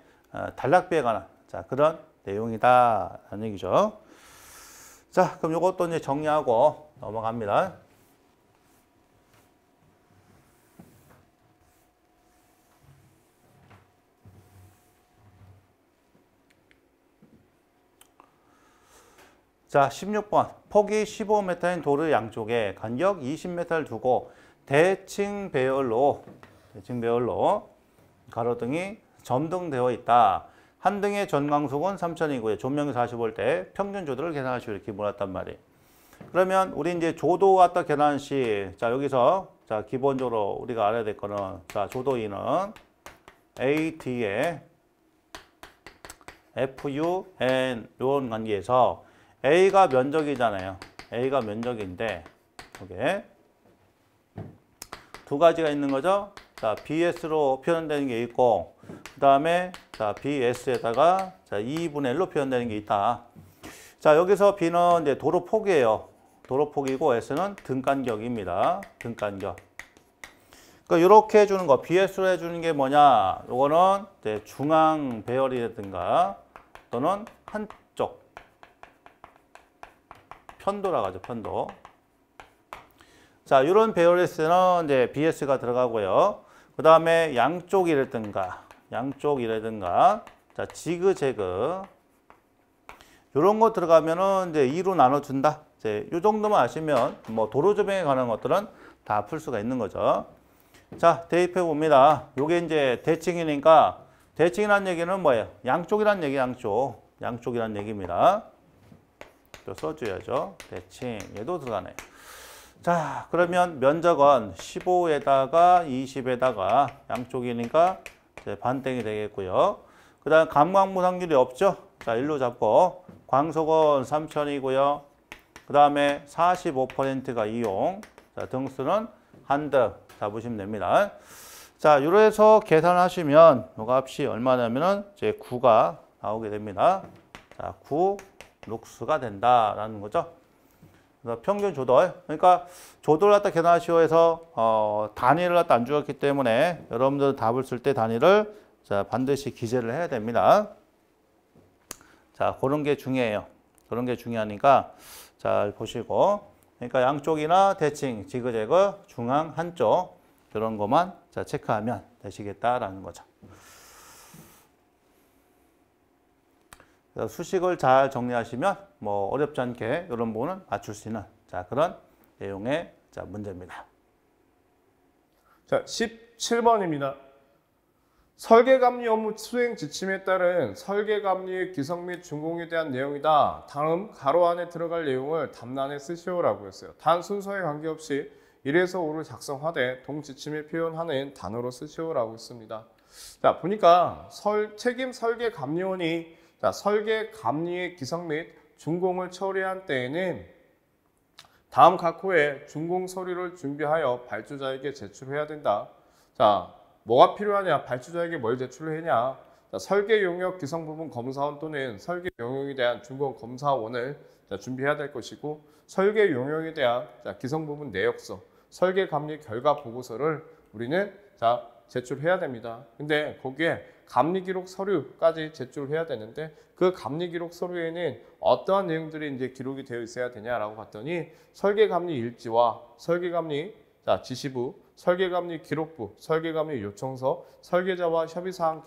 단락비에 관한 자 그런 내용이다라는 얘기죠. 자, 그럼 이것도 이제 정리하고 넘어갑니다. 자, 16번. 폭이 15m인 도를 양쪽에 간격 20m를 두고 대칭 배열로 가로등이 점등되어 있다. 한 등의 전광속은 3000이고요. 조명이 40올 때 평균 조도를 계산하시오. 이렇게 몰았단 말이에요. 그러면 우리 이제 조도 갖다 계산 시, 자, 여기서 자, 기본적으로 우리가 알아야 될 거는 자, 조도인은 AD에 FUN 이런 관계에서 A가 면적이잖아요. A가 면적인데 이게 두 가지가 있는 거죠. 자, BS로 표현되는 게 있고 그 다음에 자, BS에다가 자, 2분의 1로 표현되는 게 있다. 자, 여기서 B는 이제 도로 폭이에요. 도로 폭이고 S는 등간격입니다. 등간격. 그러니까 이렇게 해주는 거, BS로 해주는 게 뭐냐? 이거는 이제 중앙 배열이라든가 또는 한쪽 편도라고 하죠. 편도. 자, 이런 배열에서는 이제 BS가 들어가고요. 그 다음에 양쪽이라든가 자, 지그재그 이런 거 들어가면은 이제 2로 나눠준다. 이제 이 정도만 아시면 뭐 도로 조명에 관한 것들은 다 풀 수가 있는 거죠. 자, 대입해 봅니다. 요게 이제 대칭이니까 대칭이라는 얘기는 뭐예요? 양쪽이란 얘기, 양쪽이란 얘기입니다. 또 써줘야죠. 대칭 얘도 들어가네요. 자, 그러면 면적은 15에다가 20에다가 양쪽이니까 이제 반땡이 되겠고요. 그 다음 감광무 확률이 없죠. 자, 1로 잡고 광속은 3000이고요. 그 다음에 45%가 이용. 자, 등수는 한등 잡으시면 됩니다. 자, 이래서 계산하시면 이 값이 얼마냐면은 이제 9가 나오게 됩니다. 자, 9 룩스가 된다라는 거죠. 그래서 평균 조돌. 그러니까 조돌을 갖다 계산하시오 해서 단위를 갖다 안 주었기 때문에 여러분들 답을 쓸 때 단위를 자, 반드시 기재를 해야 됩니다. 자, 그런 게 중요해요. 그런 게 중요하니까 잘 보시고. 그러니까 양쪽이나 대칭, 지그재그, 중앙 한쪽 이런 것만 자, 체크하면 되시겠다라는 거죠. 수식을 잘 정리하시면 뭐 어렵지 않게 이런 부분은 맞출 수 있는 자, 그런 내용의 자, 문제입니다. 자, 17번입니다. 설계감리 업무 수행 지침에 따른 설계감리의 기성 및 준공에 대한 내용이다. 다음 가로 안에 들어갈 내용을 답란에 쓰시오라고 했어요. 단 순서에 관계없이 1에서 5를 작성하되 동지침에 표현하는 단어로 쓰시오라고 했습니다. 자, 보니까 책임 설계감리원이 자, 설계감리의 기성 및 준공을 처리한 때에는 다음 각 호에 준공 서류를 준비하여 발주자에게 제출해야 된다. 자, 뭐가 필요하냐? 발주자에게 뭘 제출을 했냐? 자, 설계 용역 기성 부분 검사원 또는 설계 용역에 대한 준공 검사원을 자, 준비해야 될 것이고 설계 용역에 대한 자, 기성 부분 내역서, 설계 감리 결과 보고서를 우리는 자, 제출해야 됩니다. 근데 거기에 감리 기록 서류까지 제출해야 되는데 그 감리 기록 서류에는 어떠한 내용들이 이제 기록이 되어 있어야 되냐라고 봤더니 설계 감리 일지와 설계 감리 자, 지시부, 설계 감리 기록부, 설계 감리 요청서, 설계자와 협의 사항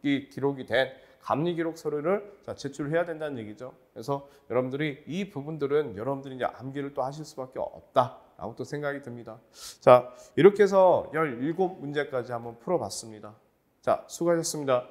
기록이 된 감리 기록 서류를 자, 제출해야 된다는 얘기죠. 그래서 여러분들이 이 부분들은 여러분들이 이제 암기를 또 하실 수밖에 없다라고 또 생각이 듭니다. 자, 이렇게 해서 17문제까지 한번 풀어봤습니다. 자, 수고하셨습니다.